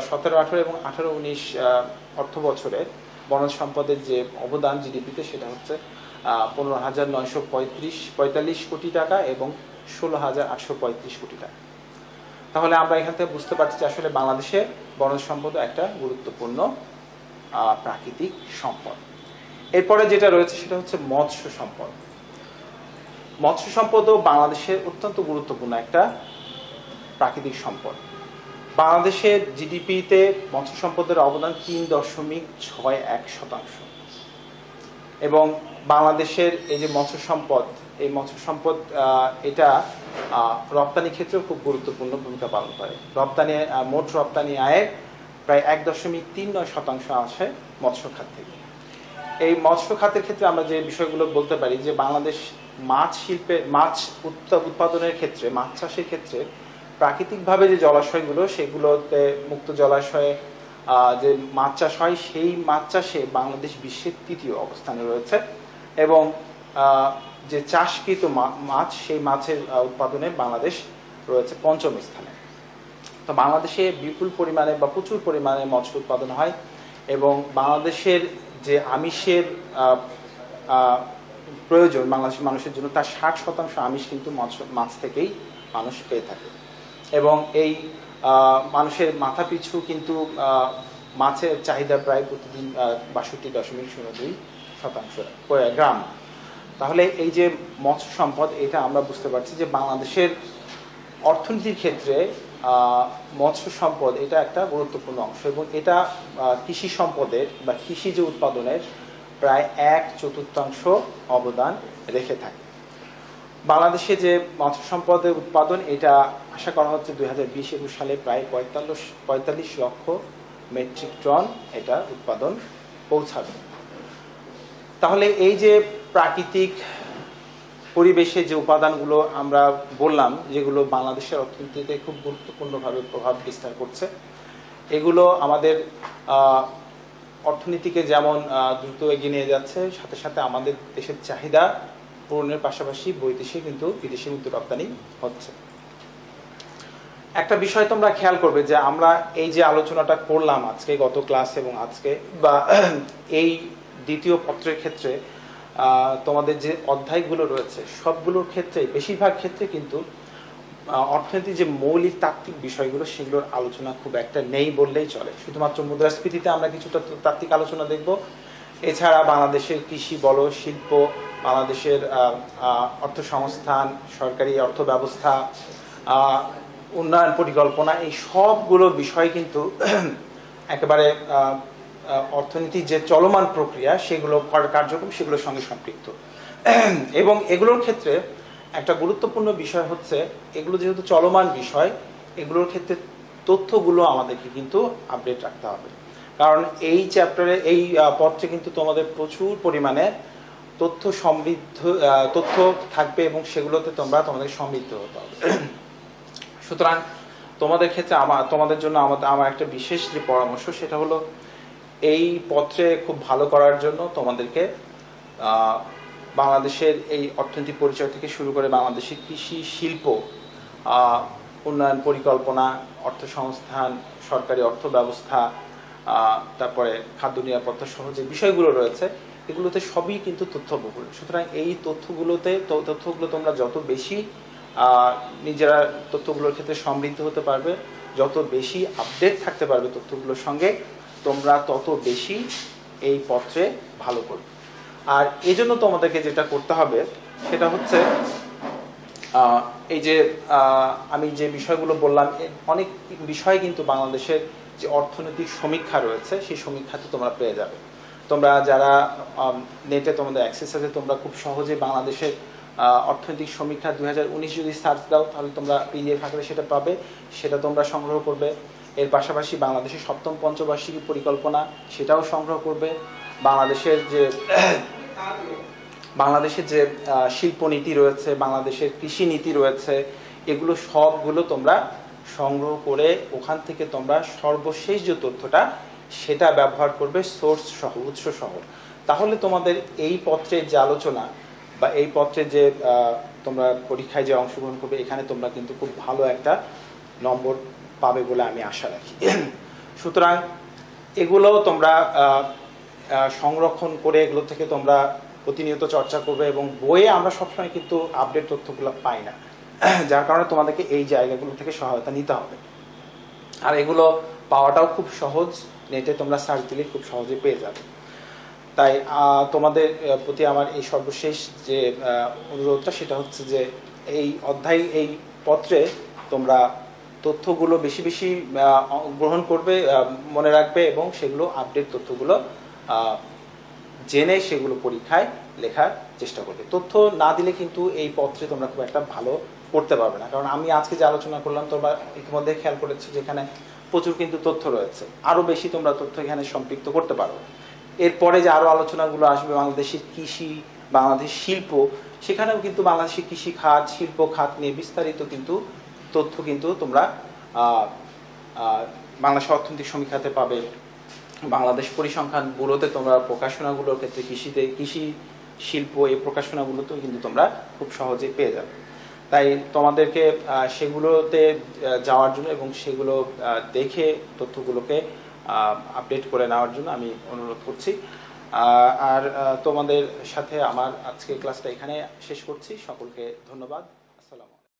[SPEAKER 1] 17-18 এবং 18-19 অর্থ বছরে বনজ সম্পদের যে অবদান জিডিপিতে, সেটা হচ্ছে 15,945 কোটি টাকা এবং 16,835 কোটি টাকা। তাহলে আমরা এখান থেকে বুঝতে পারছি যে আসলে বাংলাদেশে বনজ সম্পদ একটা গুরুত্বপূর্ণ প্রাকৃতিক সম্পদ। এরপরে যেটা রয়েছে সেটা হচ্ছে মৎস্য সম্পদ। মৎস্য সম্পদও বাংলাদেশের অত্যন্ত গুরুত্বপূর্ণ একটা প্রাকৃতিক সম্পদ। বাংলাদেশের জিডিপিতে মৎস্য সম্পদের অবদান 3.61%। এবং বাংলাদেশের এই যে মৎস্য সম্পদ, এই মৎস্য সম্পদ এটা রপ্তানি ক্ষেত্রেও খুব গুরুত্বপূর্ণ ভূমিকা পালন করে। মোট রপ্তানি আয়ের প্রায় 1.39% আসে মৎস্য খাত থেকে। এই মৎস্য খাতের ক্ষেত্রে আমরা যে বিষয়গুলো বলতে পারি যে বাংলাদেশ মাছ উৎপাদনের ক্ষেত্রে, মাছ চাষের ক্ষেত্রে প্রাকৃতিকভাবে যে জলাশয়গুলো, সেগুলোতে মুক্ত জলাশয়ে যে মাছ চাষ হয়, সেই মাছ চাষে বাংলাদেশ বিশ্বের 3য় অবস্থানে রয়েছে। এবং যে চাষকৃত মাছ, সেই মাছের উৎপাদনে বাংলাদেশ রয়েছে 5ম স্থানে। তো বাংলাদেশে বিপুল পরিমাণে বা প্রচুর পরিমাণে মৎস্য উৎপাদন হয় এবং বাংলাদেশের যে আমিষের প্রয়োজন বাংলাদেশের মানুষের জন্য, তার 60% আমিষ কিন্তু মাছ থেকেই মানুষ পেয়ে থাকে। এবং এই মানুষের মাথা পিছু কিন্তু মাছের চাহিদা প্রায় প্রতিদিন 62.02 গ্রাম। তাহলে এই যে মৎস্য সম্পদ, এটা আমরা বুঝতে পারছি যে বাংলাদেশের অর্থনীতির ক্ষেত্রে মৎস্য সম্পদ এটা একটা গুরুত্বপূর্ণ অংশ এবং এটা কৃষি সম্পদের বা কৃষিজ উৎপাদনের প্রায় 1/4 অবদান রেখে থাকে। বাংলাদেশে যে মৎস্য সম্পদের উৎপাদন, এটা আশা করা হচ্ছে 2020-21 সালে প্রায় 45 লক্ষ মেট্রিক টন এটা উৎপাদন পৌঁছাবে। তাহলে এই যে প্রাকৃতিক পরিবেশে যে উপাদানগুলো আমরা বললাম, যেগুলো বাংলাদেশের অর্থনীতিতে খুব গুরুত্বপূর্ণভাবে প্রভাব বিস্তার করছে, এগুলো আমাদের অর্থনীতিকে যেমন দ্রুত এগিয়ে নিয়ে যাচ্ছে, সাথে সাথে আমাদের দেশের চাহিদা পূরণের পাশাপাশি বিদেশি মুদ্রা রপ্তানি হচ্ছে। একটা বিষয় তোমরা খেয়াল করবে যে আমরা এই যে আলোচনাটা করলাম আজকে, গত ক্লাস এবং আজকে, বা এই দ্বিতীয় পত্রের ক্ষেত্রে তোমাদের যে অধ্যায়গুলো রয়েছে, সবগুলোর ক্ষেত্রে, বেশিরভাগ ক্ষেত্রে কিন্তু অর্থনীতির যে মৌলিক তাত্ত্বিক বিষয়গুলো, সেগুলোর আলোচনা খুব একটা নেই বললেই চলে। শুধুমাত্র মুদ্রাস্ফীতিতে আমরা কিছুটা তাত্ত্বিক আলোচনা দেখব। এছাড়া বাংলাদেশের কৃষি বলো, শিল্প, বাংলাদেশের অর্থসংস্থান, সরকারি অর্থ ব্যবস্থা, উন্নয়ন পরিকল্পনা, এই সবগুলো বিষয় কিন্তু একেবারে অর্থনীতির যে চলমান প্রক্রিয়া সেগুলো কার্যক্রম সেগুলোর সঙ্গে সম্পৃক্ত। এবং এগুলোর ক্ষেত্রে একটা গুরুত্বপূর্ণ বিষয় হচ্ছে, এগুলো যেহেতু চলমান বিষয়, এগুলোর ক্ষেত্রে তথ্যগুলো আমাদেরকে কিন্তু আপডেট রাখতে হবে। কারণ এই চ্যাপ্টারে, এই পত্রে কিন্তু তোমাদের প্রচুর পরিমাণে তথ্য সমৃদ্ধ তথ্য থাকবে এবং সেগুলোতে তোমাদের সমৃদ্ধ হতে হবে। সুতরাং তোমাদের ক্ষেত্রে তোমাদের জন্য আমার একটা বিশেষ যে পরামর্শ, সেটা হলো এই পত্রে খুব ভালো করার জন্য তোমাদেরকে বাংলাদেশের এই অর্থনৈতিক পরিচয় থেকে শুরু করে বাংলাদেশের কৃষি, শিল্প, উন্নয়ন পরিকল্পনা, অর্থসংস্থান, সরকারি অর্থ ব্যবস্থা, তারপরে খাদ্য নিরাপত্তা সহ যে বিষয়গুলো রয়েছে, এগুলোতে সবই কিন্তু তথ্যবহুল। সুতরাং এই তথ্যগুলো তোমরা যত বেশি নিজেরা তথ্যগুলোর ক্ষেত্রে সমৃদ্ধ হতে পারবে, যত বেশি আপডেট থাকতে পারবে তথ্যগুলোর সঙ্গে, তোমরা তত বেশি এই পত্রে ভালো করবে। আর এজন্য তোমাদেরকে যেটা করতে হবে সেটা হচ্ছে এই যে আমি যে বিষয়গুলো বললাম, অনেক বিষয় কিন্তু বাংলাদেশের যে অর্থনৈতিক সমীক্ষা রয়েছে সেই সমীক্ষাতে তোমরা পেয়ে যাবে। তোমরা যারা নেটে তোমাদের অ্যাক্সেস আছে, তোমরা খুব সহজে বাংলাদেশের অর্থনৈতিক সমীক্ষা 2019 যদি সার্চ দাও, তাহলে তোমরা পিডিএফ আকারে সেটা পাবে, সেটা তোমরা সংগ্রহ করবে। এর পাশাপাশি বাংলাদেশের সপ্তম পঞ্চবার্ষিকী পরিকল্পনা সেটাও সংগ্রহ করবে। বাংলাদেশের যে শিল্পনীতি রয়েছে, বাংলাদেশের কৃষি নীতি রয়েছে, এগুলো সবগুলো তোমরা সংগ্রহ করে ওখান থেকে তোমরা সর্বশেষ যে তথ্যটা সেটা ব্যবহার করবে, সোর্স সহ, উৎস সহ। তাহলে তোমাদের এই পত্রের যে আলোচনা বা এই পত্রে যে তোমরা পরীক্ষায় যে অংশগ্রহণ করবে, এখানে তোমরা কিন্তু খুব ভালো একটা নম্বর পাবে বলে আমি আশা রাখি। সুতরাং এগুলো তোমরা সংরক্ষণ করে এগুলো থেকে তোমরা প্রতিনিয়ত চর্চা করবে। এবং বইয়ে আমরা সবসময় কিন্তু আপডেট তথ্যগুলো পাই না, যার কারণে তোমাদেরকে এই জায়গাগুলো থেকে সহায়তা নিতে হবে। আর এগুলো পাওয়াটাও খুব সহজ, নেটে তোমরা সার্চ দিলে খুব সহজে পেয়ে যাবে। তাই তোমাদের প্রতি আমার এই সর্বশেষ যে অনুরোধটা, সেটা হচ্ছে যে এই এই পত্রে তোমরা তথ্যগুলো বেশি বেশি গ্রহণ করবে, মনে রাখবে এবং সেগুলো আপডেট তথ্যগুলো জেনে সেগুলো পরীক্ষায় লেখার চেষ্টা করবে। তথ্য না দিলে কিন্তু এই পত্রে তোমরা খুব একটা ভালো করতে পারবে না। কারণ আমি আজকে যে আলোচনা করলাম, তোমরা ইতিমধ্যে খেয়াল করেছো যে এখানে প্রচুর কিন্তু তথ্য রয়েছে, আরো বেশি তোমরা তথ্য এখানে সম্পৃক্ত করতে পারো। এরপরে যে আরো আলোচনাগুলো আসবে, বাংলাদেশের কৃষি, বাংলাদেশ শিল্প, সেখানেও কিন্তু বাংলাদেশের কৃষি খাত, শিল্প খাত নিয়ে বিস্তারিত কিন্তু তথ্য কিন্তু তোমরা বাংলাদেশ অর্থনৈতিক সমীক্ষাতে পাবে। বাংলাদেশ পরিসংখ্যান ব্যুরোতে তোমরা প্রকাশনাগুলোর ক্ষেত্রে কৃষি, শিল্প, এই প্রকাশনাগুলোতেও কিন্তু তোমরা খুব সহজে পেয়ে যাবে। তাই তোমাদেরকে সেগুলোতে যাওয়ার জন্য এবং সেগুলো দেখে তথ্যগুলোকে আপডেট করে নেওয়ার জন্য আমি অনুরোধ করছি। আর তোমাদের সাথে আমার আজকের ক্লাসটা এখানে শেষ করছি। সকলকে ধন্যবাদ।